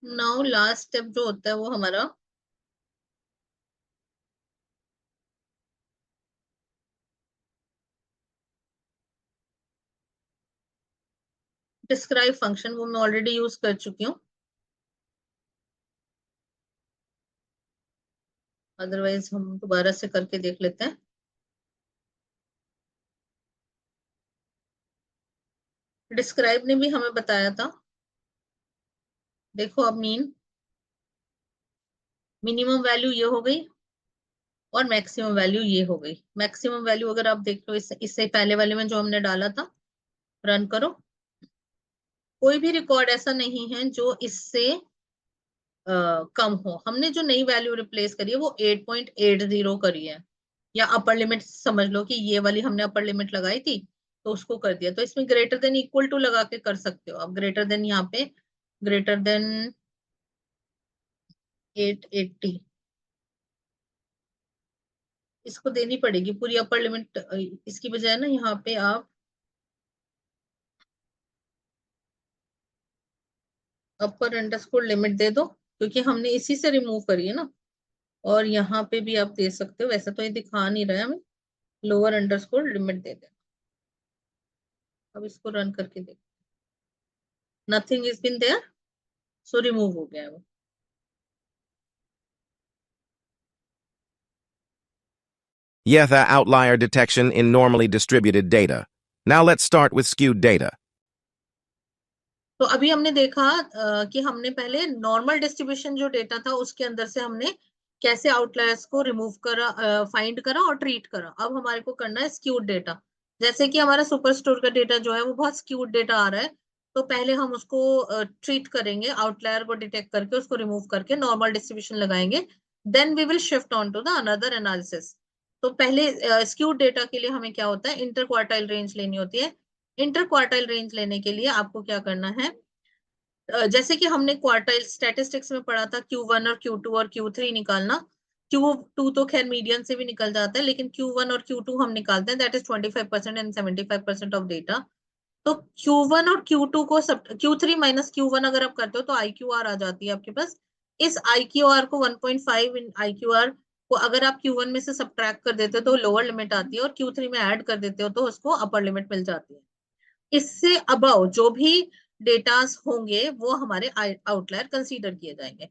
नाउ लास्ट स्टेप जो होता है वो हमारा डिस्क्राइब फंक्शन, वो मैं ऑलरेडी यूज कर चुकी हूँ, अदरवाइज हम दोबारा से करके देख लेते हैं। डिस्क्राइब ने भी हमें बताया था, देखो अब मिनिमम वैल्यू ये हो गई और मैक्सिमम वैल्यू ये हो गई। मैक्सिमम वैल्यू अगर आप देख लो इससे पहले वाले में जो हमने डाला था, रन करो, कोई भी रिकॉर्ड ऐसा नहीं है जो इससे कम हो। हमने जो नई वैल्यू रिप्लेस करी है वो 8.80 करी है, या अपर लिमिट समझ लो कि ये वाली हमने अपर लिमिट लगाई थी तो उसको कर दिया। तो इसमें ग्रेटर देन इक्वल टू लगा के कर सकते हो आप, ग्रेटर देन यहाँ पे ग्रेटर देन 880 इसको देनी पड़ेगी पूरी अपर लिमिट। इसकी बजाय ना यहाँ पे आप अपर अंडरस्कोर लिमिट दे दो, क्योंकि हमने इसी से रिमूव करी है ना। और यहाँ पे भी आप दे सकते हो, वैसे तो ये दिखा नहीं रहा है हमें, लोअर अंडरस्कोर लिमिट दे दे। अब इसको रन करके देख, nothing is been there, so remove हो गया है वो। Yeah, the outlier detection in normally distributed data. Now let's start with skewed data. तो अभी हमने देखा कि हमने पहले नॉर्मल डिस्ट्रीब्यूशन जो डेटा था उसके अंदर से हमने कैसे आउटलायर्स को रिमूव करा, फाइंड करा और ट्रीट करा। अब हमारे को करना है स्क्यूड डेटा। जैसे कि हमारा सुपरस्टोर का डेटा जो है वो बहुत स्क्यूड डेटा आ रहा है, तो पहले हम उसको ट्रीट करेंगे, आउटलायर को डिटेक्ट करके उसको रिमूव करके नॉर्मल डिस्ट्रीब्यूशन लगाएंगे, then we will shift on to the another analysis. तो पहले स्क्यूड डेटा के लिए हमें क्या होता है, इंटर क्वार्टाइल रेंज लेनी होती है। इंटर क्वार्टाइल रेंज लेने के लिए आपको क्या करना है, जैसे कि हमने क्वार्टाइल स्टैटिस्टिक्स में पढ़ा था, Q1 और Q2 और Q3 निकालना। Q2 तो खैर मीडियन से भी निकल जाता है, लेकिन Q1 और Q2 हम निकालते हैं, that is 25% and 75% of data. तो Q1 और Q2 को सब Q3 माइनस Q1 अगर आप करते हो तो IQR आ जाती है आपके पास। इस IQR को 1.5 इन IQR को अगर आप Q1 में से सब्ट्रैक्ट कर देते हो तो लोअर लिमिट आती है, और Q3 में ऐड कर देते हो तो उसको अपर लिमिट मिल जाती है। इससे अबव जो भी डेटास होंगे वो हमारे आउटलायर कंसीडर किए जाएंगे।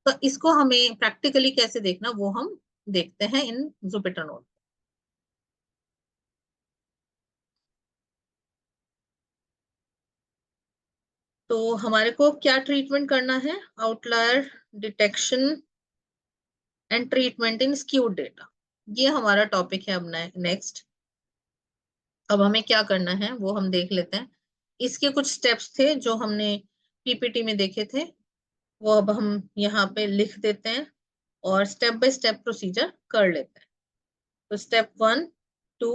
तो इसको हमें प्रैक्टिकली कैसे देखना वो हम देखते हैं इन जुपिटर नोट। तो हमारे को क्या ट्रीटमेंट करना है? Outlier detection and treatment in skewed data, ये हमारा टॉपिक है अब नेक्स्ट। अब हमें क्या करना है वो हम देख लेते हैं। इसके कुछ स्टेप्स थे जो हमने पीपीटी में देखे थे, वो अब हम यहाँ पे लिख देते हैं और स्टेप बाय स्टेप प्रोसीजर कर लेते हैं। तो स्टेप 1, 2,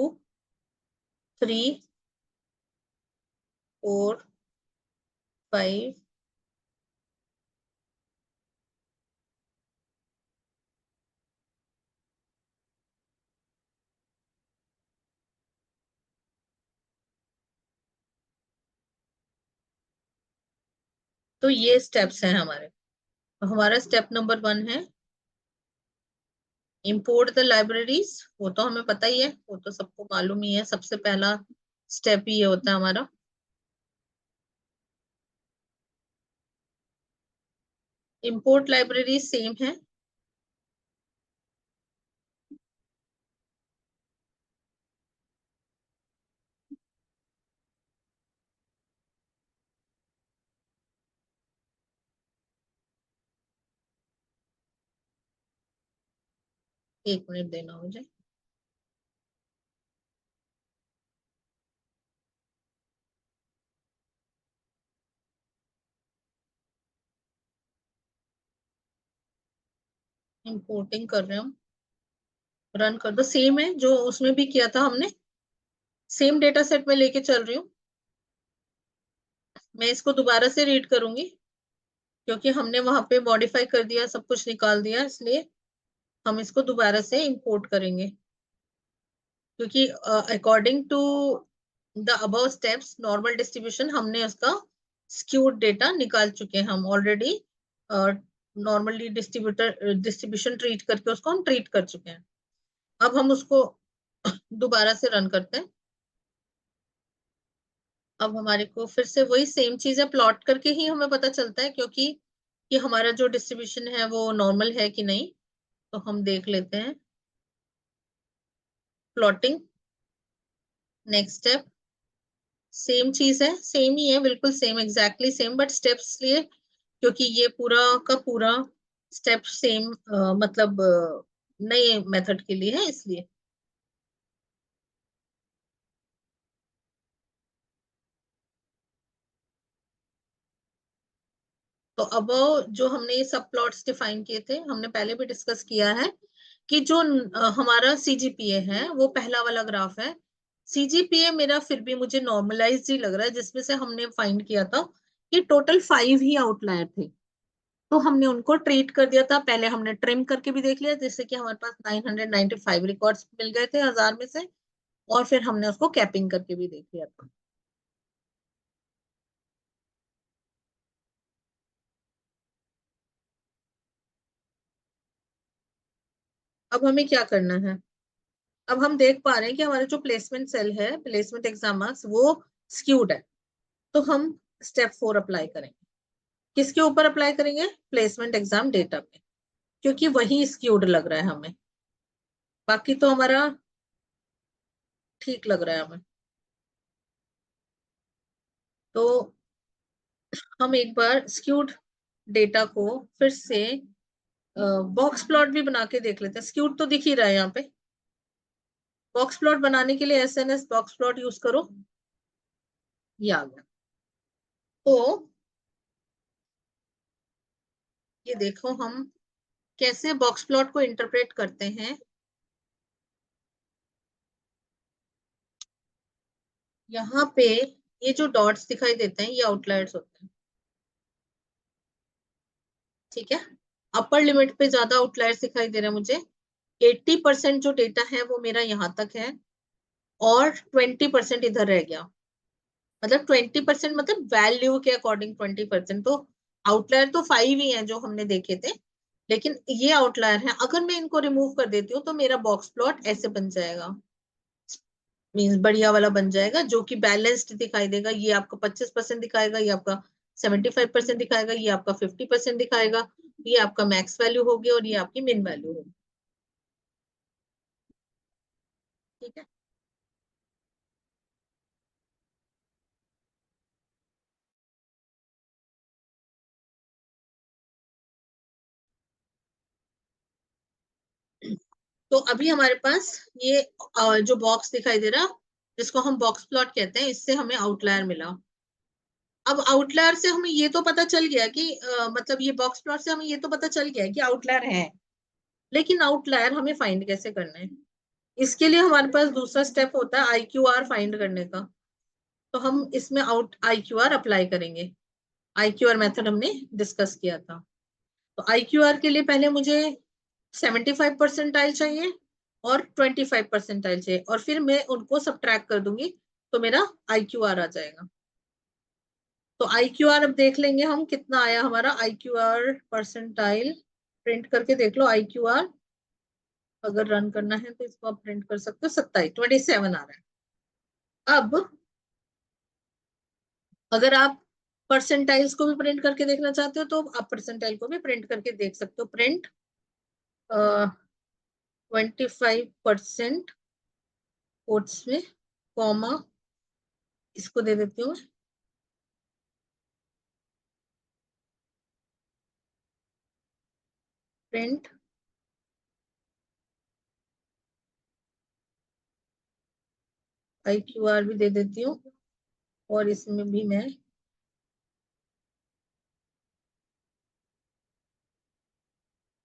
3, 4, 5, तो ये स्टेप्स हैं हमारे। तो हमारा स्टेप नंबर 1 है इंपोर्ट द लाइब्रेरीज। वो तो हमें पता ही है, वो तो सबको मालूम ही है, सबसे पहला स्टेप ही ये होता है हमारा। इंपोर्ट लाइब्रेरी सेम है। एक मिनट देना मुझे। इंपोर्टिंग कर रहे हो, रन कर दो। सेम है जो उसमें भी किया था हमने, सेम डेटा सेट में लेके चल रही हूँ। मैं इसको दोबारा से रीड करूंगी क्योंकि हमने वहां पे मॉडिफाई कर दिया, सब कुछ निकाल दिया, इसलिए हम इसको दोबारा से इंपोर्ट करेंगे। क्योंकि according to the above steps normal distribution हमने उसका स्क्यूड डेटा निकाल चुके हैं हम ऑलरेडी। नॉर्मली डिस्ट्रीब्यूशन ट्रीट करके उसको हम ट्रीट कर चुके हैं। अब हम उसको दोबारा से रन करते हैं। अब हमारे को फिर से वही सेम चीज है, प्लॉट करके ही हमें पता चलता है क्योंकि कि हमारा जो डिस्ट्रीब्यूशन है वो नॉर्मल है कि नहीं। तो हम देख लेते हैं। प्लॉटिंग, नेक्स्ट स्टेप, सेम चीज है, सेम ही है, बिल्कुल same, exactly same, but steps लिए क्योंकि ये पूरा का पूरा स्टेप सेम, मतलब नए मेथड के लिए है इसलिए। तो अब जो हमने ये सब प्लॉट्स डिफाइन किए थे, हमने पहले भी डिस्कस किया है कि जो हमारा सीजीपीए है वो पहला वाला ग्राफ है। सीजीपीए मेरा फिर भी मुझे नॉर्मलाइज ही लग रहा है, जिसमें से हमने फाइंड किया था कि टोटल 5 ही आउटलायर थे। तो हमने उनको ट्रीट कर दिया था, पहले हमने ट्रिम करके भी देख लिया, जिससे कि हमारे पास 995 रिकॉर्ड्स मिल गए थे 1000 में से। और फिर हमने उसको कैपिंग करके भी देख लिया था। अब हमें क्या करना है? अब हम देख पा रहे हैं कि हमारा जो प्लेसमेंट सेल है, प्लेसमेंट एग्जाम मार्क्स, वो स्क्यूड है। तो हम स्टेप 4 अप्लाई करेंगे। किसके ऊपर अप्लाई करेंगे? प्लेसमेंट एग्जाम डेटा पे, क्योंकि वही स्क्यूड लग रहा है हमें। बाकी तो हमारा ठीक लग रहा है हमें। तो हम एक बार स्क्यूड डेटा को फिर से बॉक्स प्लॉट भी बना के देख लेते हैं। स्क्यूड तो दिख ही रहा है यहाँ पे। बॉक्स प्लॉट बनाने के लिए एसएनएस बॉक्स प्लॉट यूज करो। ये आ गया। तो ये देखो हम कैसे बॉक्स प्लॉट को इंटरप्रेट करते हैं। यहाँ पे ये जो डॉट्स दिखाई देते हैं ये आउटलायर्स होते हैं, ठीक है। अपर लिमिट पे ज्यादा आउटलायर्स दिखाई दे रहे हैं मुझे। 80% जो डेटा है वो मेरा यहाँ तक है और 20% इधर रह गया। मतलब 20% मतलब वैल्यू के अकॉर्डिंग 20%। तो आउटलायर तो 5 ही है जो हमने देखे थे, लेकिन ये आउटलायर है। अगर मैं इनको रिमूव कर देती हूँ तो मेरा बॉक्स प्लॉट ऐसे बन जाएगा, मीन्स बढ़िया वाला बन जाएगा, जो कि बैलेंस्ड दिखाई देगा। ये आपका 25% दिखाएगा, ये आपका 75% दिखाएगा, ये आपका 50% दिखाएगा, ये आपका मैक्स वैल्यू होगी और ये आपकी मिन वैल्यू होगी, ठीक है। तो अभी हमारे पास ये जो बॉक्स दिखाई दे रहा, जिसको हम बॉक्स प्लॉट कहते हैं, इससे हमें आउटलायर मिला। अब आउटलायर से हमें ये तो पता चल गया कि मतलब ये बॉक्स प्लॉट से हमें ये तो पता चल गया कि आउटलायर है, लेकिन आउटलायर हमें फाइंड कैसे करना है? इसके लिए हमारे पास दूसरा स्टेप होता है IQR फाइंड करने का। तो हम इसमें IQR अप्लाई करेंगे। IQR मेथड हमने डिस्कस किया था। तो IQR के लिए पहले मुझे 75 परसेंटाइल चाहिए और 25 परसेंटाइल चाहिए, और फिर मैं उनको सब्ट्रैक्ट कर दूंगी तो मेरा IQR आ जाएगा। तो IQR अब देख लेंगे हम कितना आया हमारा IQR परसेंटाइल। प्रिंट करके देख लो IQR, अगर रन करना है तो इसको आप प्रिंट कर सकते हो। 27 आ रहा है। अब अगर आप परसेंटाइल्स को भी प्रिंट करके देखना चाहते हो तो आप परसेंटाइल को भी प्रिंट करके देख सकते हो। प्रिंट 25% कोट्स में कॉमा, इसको दे देती हूँ प्रिंट IQR भी दे देती हूँ, और इसमें भी मैं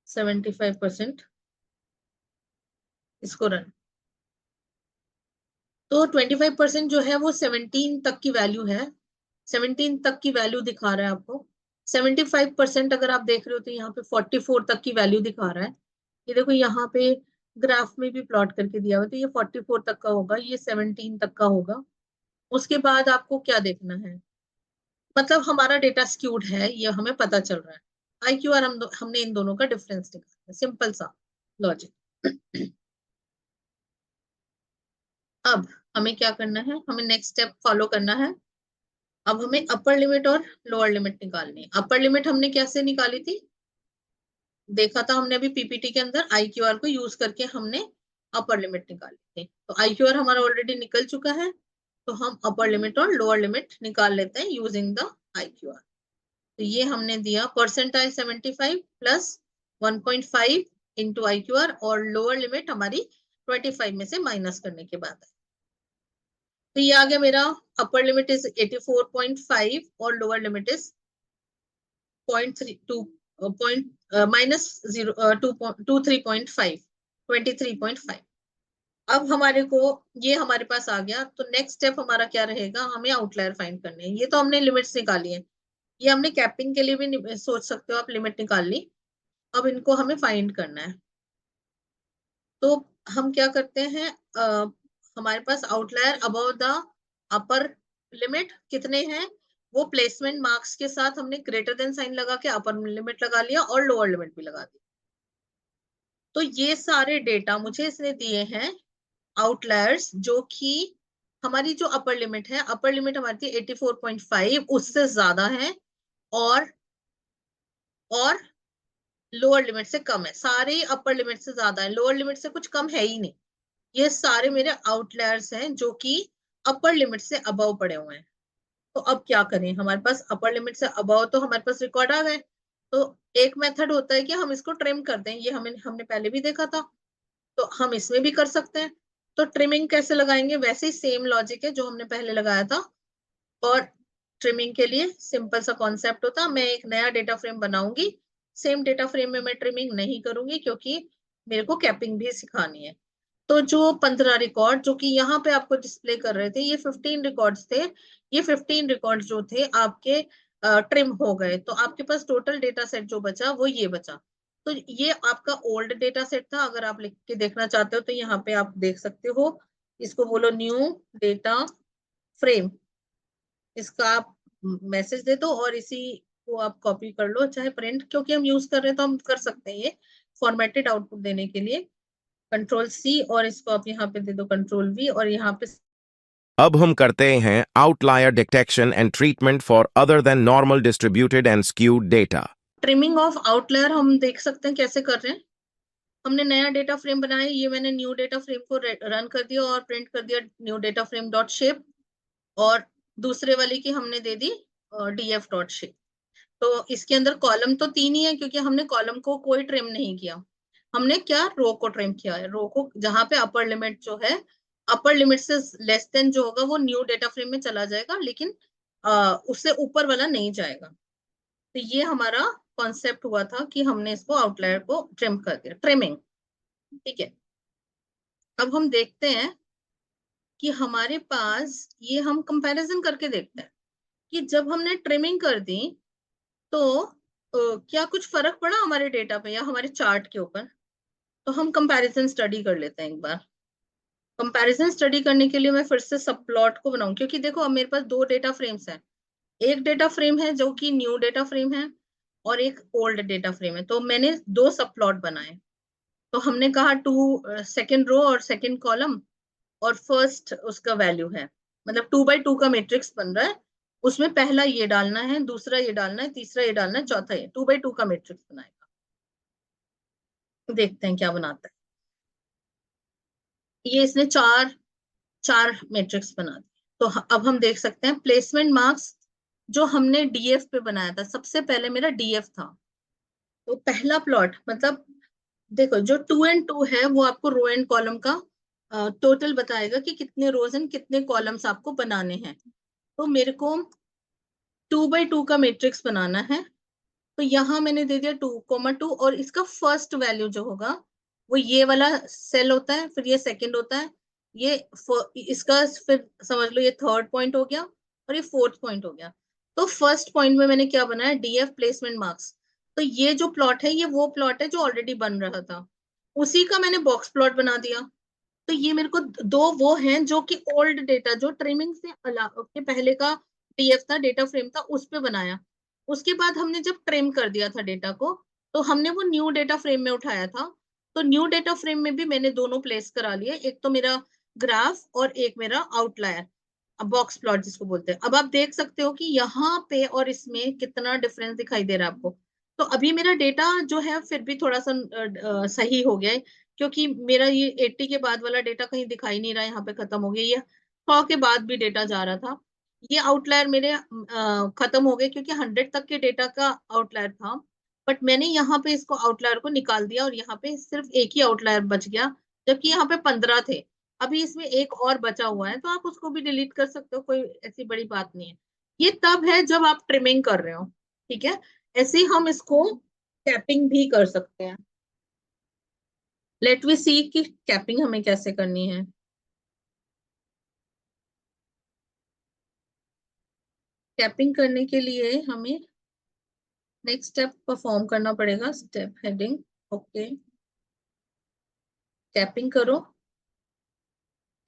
75% इसको रन। तो 25% जो है वो 17 तक की वैल्यू है। 17 तक की वैल्यू दिखा रहा है आपको। 75% अगर आप देख रहे हो तो यहाँ पे 44 तक की वैल्यू दिखा रहा है। ये देखो यहाँ पे ग्राफ में भी प्लॉट करके दिया हुआ, तो ये 44 तक का होगा, ये 17 तक का होगा। उसके बाद आपको क्या देखना है, मतलब हमारा डेटा स्क्यूड है ये हमें पता चल रहा है। IQR हमने इन दोनों का डिफरेंस निकाला है। सिंपल सा लॉजिक। अब हमें क्या करना है, हमें नेक्स्ट स्टेप फॉलो करना है। अब हमें अपर लिमिट और लोअर लिमिट निकालनी है। अपर लिमिट हमने कैसे निकाली थी, देखा था हमने अभी PPT के अंदर। IQR को यूज करके हमने अपर लिमिट निकाली थी। तो IQR हमारा ऑलरेडी निकल चुका है, तो हम अपर लिमिट और लोअर लिमिट निकाल लेते हैं यूजिंग द IQR। तो ये हमने दिया परसेंटाइल 75 प्लस 1.5 इंटू IQR, और लोअर लिमिट हमारी 25 में से माइनस करने के बाद है। तो ये आ गया मेरा अपर लिमिट इज 84.5 और लोअर लिमिट इज 0.32 माइनस 23.5 23.5। अब हमारे को ये हमारे पास आ गया। तो नेक्स्ट स्टेप हमारा क्या रहेगा, हमें आउटलायर फाइंड करने हैं। ये तो हमने लिमिट्स निकाली है, ये हमने कैपिंग के लिए भी सोच सकते हो आप, लिमिट निकाल ली। अब इनको हमें फाइंड करना है। तो हम क्या करते हैं, हमारे पास outlier above the upper limit कितने हैं, वो प्लेसमेंट मार्क्स के साथ हमने ग्रेटर देन साइन लगा के अपर लिमिट लगा लिया और लोअर लिमिट भी लगा दी। तो ये सारे डेटा मुझे इसने दिए हैं आउटलायर्स, जो कि हमारी जो अपर लिमिट है, अपर लिमिट हमारी थी 84.5, उससे ज्यादा है, और लोअर लिमिट से कम है। सारे अपर लिमिट से ज्यादा है, लोअर लिमिट से कुछ कम है ही नहीं। ये सारे मेरे आउटलायर्स हैं जो कि अपर लिमिट से अबव पड़े हुए हैं। तो अब क्या करें, हमारे पास अपर लिमिट से अबव तो हमारे पास रिकॉर्ड आ गए। तो एक मेथड होता है कि हम इसको ट्रिम कर दें, ये हमने पहले भी देखा था, तो हम इसमें भी कर सकते हैं। तो ट्रिमिंग कैसे लगाएंगे, वैसे ही सेम लॉजिक है जो हमने पहले लगाया था। और ट्रिमिंग के लिए सिंपल सा कॉन्सेप्ट होता, मैं एक नया डेटा फ्रेम बनाऊंगी। सेम डेटा फ्रेम में मैं ट्रिमिंग नहीं करूंगी, क्योंकि मेरे को कैपिंग भी सिखानी है। तो जो 15 रिकॉर्ड जो कि यहाँ पे आपको डिस्प्ले कर रहे थे, ये 15 रिकॉर्ड्स थे। ये 15 रिकॉर्ड जो थे आपके ट्रिम हो गए। तो आपके पास टोटल डेटा सेट जो बचा वो ये बचा। तो ये आपका ओल्ड डेटा सेट था। अगर आप लिख के देखना चाहते हो तो यहाँ पे आप देख सकते हो, इसको बोलो न्यू डेटा फ्रेम। इसका आप मैसेज दे दो और इसी को आप कॉपी कर लो, चाहे प्रिंट, क्योंकि हम यूज कर रहे हैं तो हम कर सकते हैं ये फॉर्मेटेड आउटपुट देने के लिए। Ctrl+C, और इसको आप यहाँ पे दे दो Ctrl+V, और यहाँ पे अब हम करते हैं outlier detection and treatment for other than normal distributed and skewed data. Trimming of outlier हम देख सकते हैं कैसे कर रहे हैं। हमने नया डेटा फ्रेम बनाया, ये मैंने न्यू डेटा फ्रेम को रन कर दिया और प्रिंट कर दिया new data frame dot shape, और दूसरे वाली की हमने दे दी DF डॉट शेप। तो इसके अंदर कॉलम तो 3 ही है, क्योंकि हमने कॉलम को कोई ट्रिम नहीं किया। हमने क्या रो को ट्रिम किया है, रो को जहां पे अपर लिमिट जो है, अपर लिमिट से लेस देन जो होगा वो न्यू डेटा फ्रेम में चला जाएगा, लेकिन उससे ऊपर वाला नहीं जाएगा। तो ये हमारा कॉन्सेप्ट हुआ था कि हमने इसको आउटलायर को ट्रिम कर दिया, ट्रिमिंग। ठीक है, अब हम देखते हैं कि हमारे पास ये हम कंपैरिजन करके देखते हैं कि जब हमने ट्रिमिंग कर दी तो क्या कुछ फर्क पड़ा हमारे डेटा पे या हमारे चार्ट के ऊपर। तो हम कंपैरिजन स्टडी कर लेते हैं एक बार। कंपैरिजन स्टडी करने के लिए मैं फिर से सब प्लॉट को बनाऊं, क्योंकि देखो अब मेरे पास दो डेटा फ्रेम्स हैं। एक डेटा फ्रेम है जो कि न्यू डेटा फ्रेम है, और एक ओल्ड डेटा फ्रेम है। तो मैंने दो सब प्लॉट बनाए। तो हमने कहा सेकेंड रो और सेकेंड कॉलम, और फर्स्ट उसका वैल्यू है, मतलब 2x2 का मैट्रिक्स बन रहा है। उसमें पहला ये डालना है, दूसरा ये डालना है, तीसरा ये डालना है, चौथा ये 2x2 का मैट्रिक्स बनाएगा। देखते हैं क्या बनाता है। ये इसने चार चार मैट्रिक्स बना दिए। तो अब हम देख सकते हैं प्लेसमेंट मार्क्स जो हमने डीएफ पे बनाया था, सबसे पहले मेरा डीएफ था। तो पहला प्लॉट मतलब देखो, जो 2 and 2 है वो आपको रो एंड कॉलम का टोटल बताएगा कि कितने रोज एंड कितने कॉलम्स आपको बनाने हैं। तो मेरे को 2x2 का मैट्रिक्स बनाना है। तो यहाँ मैंने दे दिया 2,2, और इसका फर्स्ट वैल्यू जो होगा वो ये वाला सेल होता है, फिर ये सेकंड होता है, ये इसका फिर समझ लो ये थर्ड पॉइंट हो गया, और ये फोर्थ पॉइंट हो गया। तो फर्स्ट पॉइंट में मैंने क्या बनाया, डीएफ प्लेसमेंट मार्क्स। तो ये जो प्लॉट है ये वो प्लॉट है जो ऑलरेडी बन रहा था, उसी का मैंने बॉक्स प्लॉट बना दिया। तो ये मेरे को दो वो हैं जो कि ओल्ड डेटा, जो ट्रिमिंग से के पहले का डीएफ था, डेटा फ्रेम था, उस पे बनाया। उसके बाद हमने जब ट्रिम कर दिया था डेटा को, तो हमने वो न्यू डेटा फ्रेम में उठाया था। तो न्यू डेटा फ्रेम में भी मैंने दोनों प्लेस करा लिए, एक तो मेरा ग्राफ और एक मेरा आउटलायर, बॉक्स प्लॉट जिसको बोलते हैं। अब आप देख सकते हो कि यहाँ पे और इसमें कितना डिफरेंस दिखाई दे रहा है आपको। तो अभी मेरा डेटा जो है फिर भी थोड़ा सा सही हो गया है, क्योंकि मेरा ये 80 के बाद वाला डेटा कहीं दिखाई नहीं रहा, यहाँ पे खत्म हो गया। ये 100 के बाद भी डेटा जा रहा था। ये आउटलायर मेरे खत्म हो गए, क्योंकि 100 तक के डेटा का आउटलायर था। बट मैंने यहाँ पे इसको आउटलायर को निकाल दिया, और यहाँ पे सिर्फ एक ही आउटलायर बच गया, जबकि यहाँ पे 15 थे। अभी इसमें एक और बचा हुआ है, तो आप उसको भी डिलीट कर सकते हो, कोई ऐसी बड़ी बात नहीं है। ये तब है जब आप ट्रिमिंग कर रहे हो। ठीक है, ऐसे ही हम इसको कैपिंग भी कर सकते हैं। लेट वी सी कि कैपिंग हमें कैसे करनी है। कैपिंग करने के लिए हमें नेक्स्ट स्टेप परफॉर्म करना पड़ेगा। स्टेप हेडिंग, ओके, कैपिंग करो।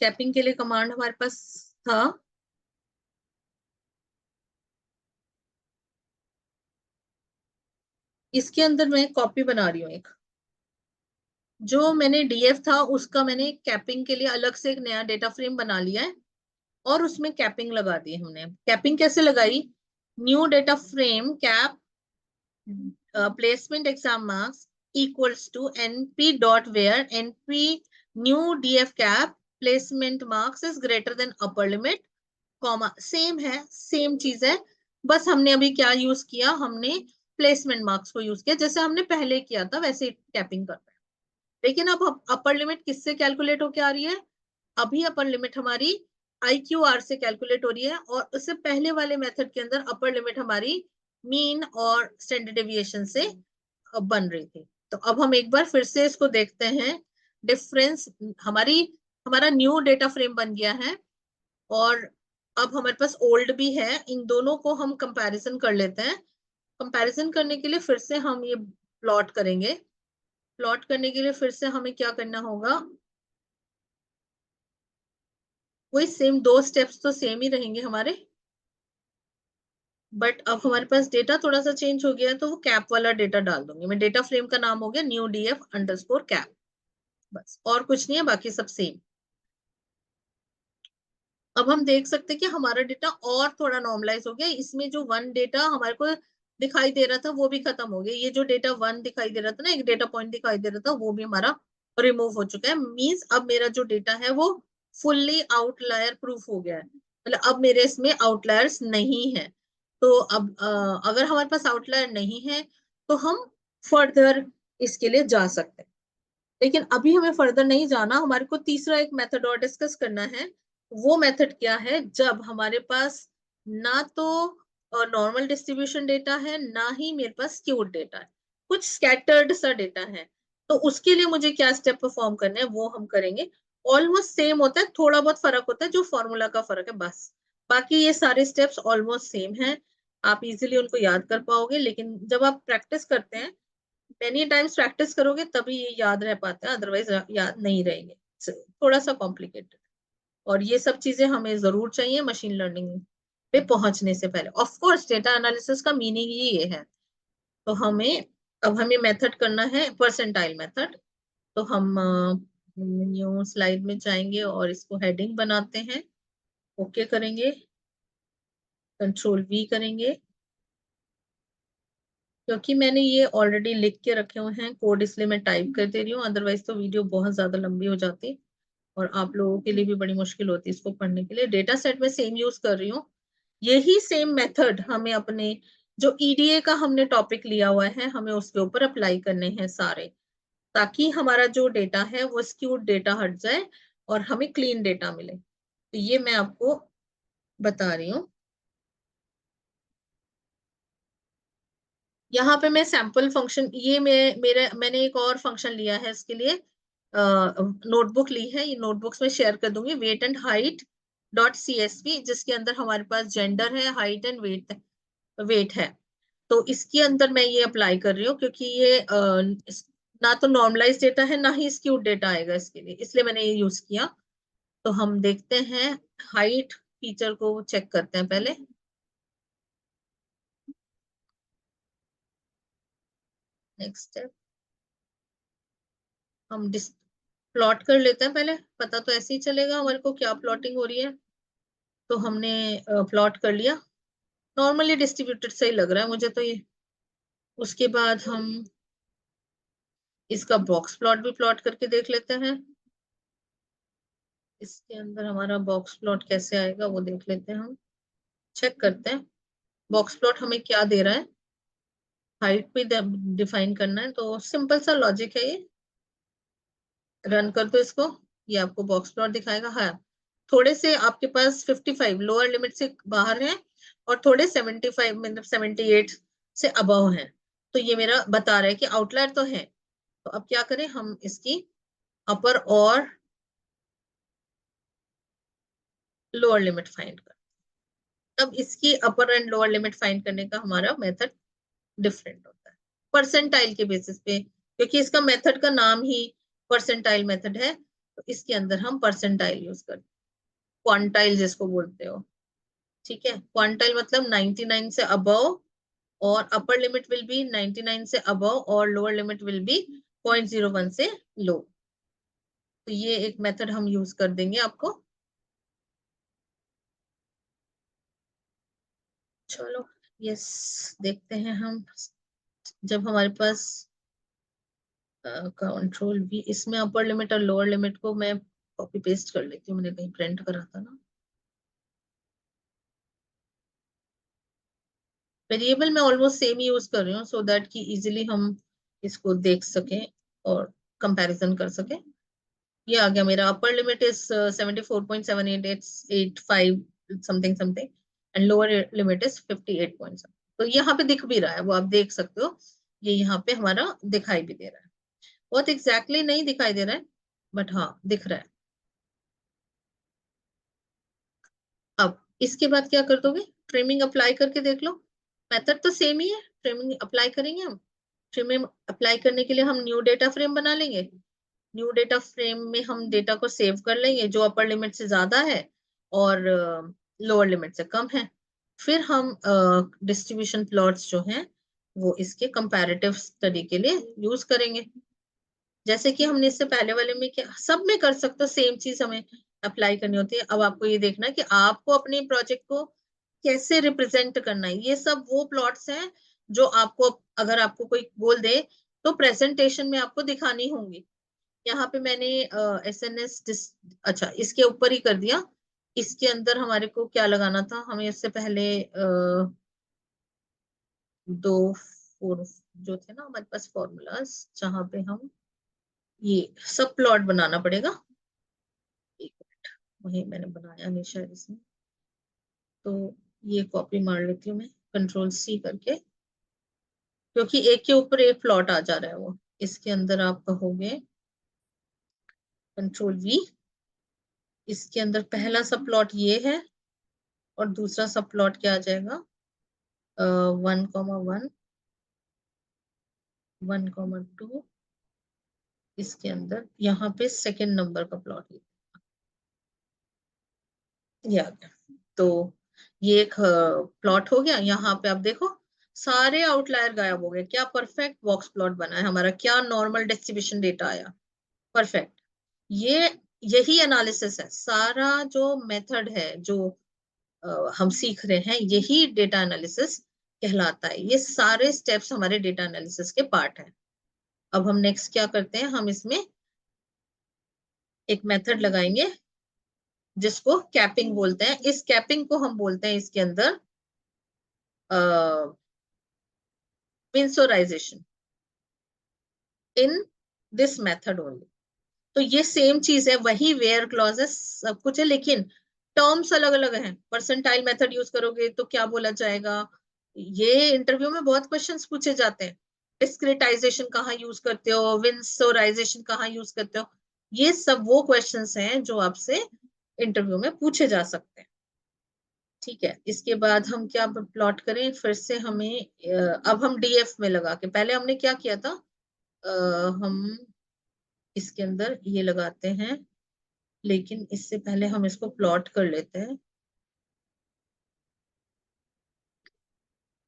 कैपिंग के लिए कमांड हमारे पास था, इसके अंदर मैं कॉपी बना रही हूँ एक। जो मैंने डीएफ था उसका मैंने कैपिंग के लिए अलग से एक नया डेटा फ्रेम बना लिया है, और उसमें कैपिंग लगा दी हमने। कैपिंग कैसे लगाई, new data frame cap placement exam marks equals to np dot where np new DF cap placement marks is greater than upper limit, comma, same है, सेम चीज है। बस हमने अभी क्या यूज किया, हमने प्लेसमेंट मार्क्स को यूज किया, जैसे हमने पहले किया था वैसे कैपिंग कर रहे हैं। लेकिन अब अपर लिमिट किससे कैलकुलेट होके आ रही है, अभी अपर लिमिट हमारी IQR से कैलकुलेट हो रही है, और उससे पहले वाले मेथड के अंदर अपर लिमिट हमारी मीन और स्टैंडर्ड डेविएशन से बन रही थी। तो अब हम एक बार फिर से इसको देखते हैं डिफरेंस। हमारा न्यू डेटा फ्रेम बन गया है, और अब हमारे पास ओल्ड भी है। इन दोनों को हम कंपैरिजन कर लेते हैं। कंपैरिजन करने के लिए फिर से हम ये प्लॉट करेंगे। प्लॉट करने के लिए फिर से हमें क्या करना होगा, वही सेम दो स्टेप्स तो सेम ही रहेंगे हमारे, बट अब हमारे पास डेटा थोड़ा सा चेंज हो गया है, तो वो कैप वाला डेटा डाल दूंगी मैं। डेटा फ्रेम का नाम हो गया न्यू डीएफ अंडरस्कोर कैप, बस, और कुछ नहीं है, बाकी सब सेम। अब हम देख सकते हैं कि हमारा डेटा और थोड़ा नॉर्मलाइज हो गया। इसमें जो वन डेटा हमारे को दिखाई दे रहा था वो भी खत्म हो गया। ये जो डेटा वन दिखाई दे रहा था ना, एक डेटा पॉइंट दिखाई दे रहा था, वो भी हमारा रिमूव हो चुका है। मींस अब मेरा जो डेटा है वो फुल्ली आउटलायर प्रूफ हो गया है, मतलब अब मेरे इसमें आउटलायर्स नहीं है। तो अब अगर हमारे पास आउटलायर नहीं है तो हम फर्दर इसके लिए जा सकते हैं। लेकिन अभी हमें फर्दर नहीं जाना, हमारे को तीसरा एक मेथड और डिस्कस करना है। वो मेथड क्या है, जब हमारे पास ना तो नॉर्मल डिस्ट्रीब्यूशन डेटा है, ना ही मेरे पास स्क्यूड डेटा है, कुछ स्कैटर्ड सा डेटा है। तो उसके लिए मुझे क्या स्टेप परफॉर्म करने हैं वो हम करेंगे। ऑलमोस्ट सेम होता है, थोड़ा बहुत फर्क होता है, जो फॉर्मूला का फर्क है बस। बाकी ये सारे स्टेप्स ऑलमोस्ट सेम हैं, आप इजीली उनको याद कर पाओगे। लेकिन जब आप प्रैक्टिस करते हैं, मेनी टाइम्स प्रैक्टिस करोगे तभी ये याद रह पाता है, अदरवाइज याद नहीं रहेंगे। थोड़ा सा कॉम्प्लिकेटेड, और ये सब चीजें हमें जरूर चाहिए मशीन लर्निंग पे पहुंचने से पहले। ऑफ कोर्स डेटा एनालिसिस का मीनिंग ही ये है। तो हमें मेथड करना है परसेंटाइल मेथड। तो हम न्यू स्लाइड में जाएंगे और इसको हेडिंग बनाते हैं, ओके करेंगे, कंट्रोल वी करेंगे। क्योंकि मैंने ये ऑलरेडी लिख के रखे हुए हैं कोड, इसलिए मैं टाइप कर दे रही हूँ, अदरवाइज तो वीडियो बहुत ज्यादा लंबी हो जाती और आप लोगों के लिए भी बड़ी मुश्किल होती है इसको पढ़ने के लिए। डेटा सेट में सेम यूज कर रही हूँ, यही सेम मेथड हमें अपने जो ईडीए का हमने टॉपिक लिया हुआ है, हमें उसके ऊपर अप्लाई करने हैं सारे, ताकि हमारा जो डेटा है वो स्क्यूड डेटा हट जाए और हमें क्लीन डेटा मिले। तो ये मैं आपको बता रही हूँ। यहाँ पे मैं सैंपल फंक्शन, ये मैंने एक और फंक्शन लिया है इसके लिए, नोटबुक ली है, ये नोटबुक्स में शेयर कर दूंगी, weight and height dot CSV, जिसके अंदर हमारे पास जेंडर है, हाइट एंड वेट है। तो इसके अंदर मैं ये अप्लाई कर रही हूँ, क्योंकि ये ना तो नॉर्मलाइज डेटा है, ना ही स्क्यूड डेटा आएगा इसके लिए, इसलिए मैंने ये यूज किया। तो हम देखते हैं, हाइट फीचर को चेक करते हैं पहले। नेक्स्ट स्टेप, हम प्लॉट कर लेते हैं पहले, पता तो ऐसे ही चलेगा हमारे को क्या प्लॉटिंग हो रही है। तो हमने प्लॉट कर लिया, नॉर्मली डिस्ट्रीब्यूटेड सही लग रहा है मुझे तो ये। उसके बाद हम इसका बॉक्स प्लॉट भी प्लॉट करके देख लेते हैं, इसके अंदर हमारा बॉक्स प्लॉट कैसे आएगा वो देख लेते हैं हम, चेक करते हैं बॉक्स प्लॉट हमें क्या दे रहा है। हाइट भी डिफाइन करना है, तो सिंपल सा लॉजिक है ये। रन कर दो इसको, ये आपको बॉक्स प्लॉट दिखाएगा। हाँ, थोड़े से आपके पास 55 लोअर लिमिट से बाहर है, और थोड़े 75 मतलब 78 से अबव है। तो ये मेरा बता रहा है कि आउटलायर तो है। तो अब क्या करें, हम इसकी अपर और लोअर लिमिट फाइंड कर। तब इसकी अपर एंड लोअर लिमिट फाइंड करने का हमारा मेथड डिफरेंट होता है परसेंटाइल के बेसिस पे, क्योंकि इसका मेथड का नाम ही परसेंटाइल मेथड है। तो इसके अंदर हम परसेंटाइल यूज करते हैं, क्वांटाइल जिसको बोलते हो। ठीक है, क्वांटाइल मतलब 99 से अबव, और अपर लिमिट विल बी 99 से अबव, और लोअर लिमिट विल बी 0.01 से लो। तो ये एक मेथड हम यूज कर देंगे आपको। चलो, यस, देखते हैं हम। जब हमारे पास कंट्रोल भी, इसमें अपर लिमिट और लोअर लिमिट को मैं कॉपी पेस्ट कर लेती हूँ, मैंने कहीं प्रिंट करा था ना। वेरिएबल मैं ऑलमोस्ट सेम ही यूज कर रही हूँ, सो दैट कि इजीली हम इसको देख सकें और कंपैरिजन कर सकें। ये आ गया मेरा, upper limit is 74.7885 something something, and lower limit is 58 point. तो यहाँ पे दिख भी रहा है, वो आप देख सकते हो, ये यहाँ पे हमारा दिखाई भी दे रहा है। बहुत एग्जैक्टली नहीं दिखाई दे रहा है, बट हाँ दिख रहा है। अब इसके बाद क्या कर दोगे, ट्रिमिंग अप्लाई करके देख लो। मेथड तो सेम ही है, ट्रिमिंग अप्लाई करेंगे हम। ट्रिमिंग अप्लाई करने के लिए हम न्यू डेटा फ्रेम बना लेंगे। न्यू डेटा फ्रेम में हम डेटा को सेव कर लेंगे जो अपर लिमिट से ज्यादा है और लोअर लिमिट से कम है। फिर हम डिस्ट्रीब्यूशन प्लॉट्स जो हैं वो इसके कंपैरेटिव स्टडी के लिए यूज करेंगे। जैसे कि हमने इससे पहले वाले में क्या, सब में कर सकते हो, सेम चीज हमें अप्लाई करनी होती है। अब आपको ये देखना है कि आपको अपने प्रोजेक्ट को कैसे रिप्रेजेंट करना है। ये सब वो प्लॉट्स हैं जो आपको, अगर आपको कोई बोल दे तो प्रेजेंटेशन में आपको दिखानी होंगी। यहाँ पे मैंने अच्छा इसके ऊपर ही कर दिया। इसके अंदर हमारे को क्या लगाना था, हमें इससे पहले दो फोर जो थे ना हमारे पास फॉर्मूलाज, जहाँ पे हम ये सब प्लॉट बनाना पड़ेगा। एक मिनट, वही मैंने बनाया नहीं शायद इसमें, तो ये कॉपी मार लेती हूँ मैं Ctrl+C करके, क्योंकि एक के ऊपर एक प्लॉट आ जा रहा है। वो इसके अंदर आप कहोगे Ctrl+V, इसके अंदर पहला सब प्लॉट ये है और दूसरा सब प्लॉट क्या आ जाएगा, 1,1, 1,2, इसके अंदर यहाँ पे सेकंड नंबर का प्लॉट ये आ गया। तो ये एक प्लॉट हो गया। यहाँ पे आप देखो सारे आउटलायर गायब हो गए। क्या परफेक्ट बॉक्स प्लॉट बना है हमारा, क्या नॉर्मल डिस्ट्रीब्यूशन डेटा आया, परफेक्ट। ये यही एनालिसिस है, सारा जो मेथड है जो हम सीख रहे हैं, यही डेटा एनालिसिस कहलाता है। ये सारे स्टेप्स हमारे डेटा एनालिसिस के पार्ट हैं। अब हम नेक्स्ट क्या करते हैं, हम इसमें एक मेथड लगाएंगे जिसको कैपिंग बोलते हैं। इस कैपिंग को हम बोलते हैं इसके अंदर विंसोराइजेशन इन दिस मेथड ओनली। तो ये सेम चीज है, वही वेयर क्लॉजेस सब कुछ है, लेकिन टर्म्स अलग अलग हैं। परसेंटाइल मेथड यूज करोगे तो क्या बोला जाएगा, ये इंटरव्यू में बहुत क्वेश्चंस पूछे जाते हैं। डिस्क्रिटाइजेशन कहाँ यूज करते हो, विंसोराइजेशन कहाँ यूज करते हो, ये सब वो क्वेश्चंस हैं जो आपसे इंटरव्यू में पूछे जा सकते हैं। ठीक है, इसके बाद हम क्या प्लॉट करें फिर से, हमें अब हम डीएफ में लगा के, पहले हमने क्या किया था, हम इसके अंदर ये लगाते हैं, लेकिन इससे पहले हम इसको प्लॉट कर लेते हैं।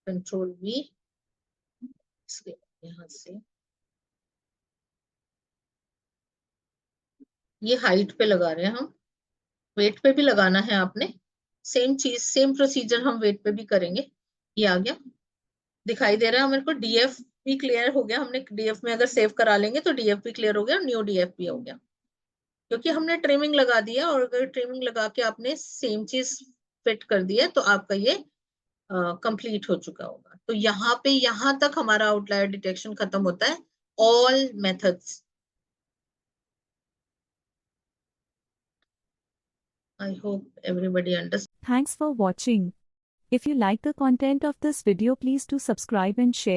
Ctrl+V, इसके यहाँ से ये हाइट पे लगा रहे हैं हम, वेट पे भी लगाना है आपने, सेम चीज सेम प्रोसीजर हम वेट पे भी करेंगे। ये आ गया, दिखाई दे रहा है मेरे को। डीएफ भी क्लियर हो गया, हमने डीएफ में अगर सेव करा लेंगे तो डीएफ भी क्लियर हो गया और न्यू डीएफ भी हो गया, क्योंकि हमने ट्रिमिंग लगा दिया। और अगर ट्रिमिंग लगा के आपने सेम चीज फिट कर दिया तो आपका ये कंप्लीट हो चुका होगा। तो यहाँ पे यहाँ तक हमारा आउटलायर डिटेक्शन खत्म होता है, all methods. I hope everybody understands. Thanks for watching. If you like the content of this video, please do subscribe and share.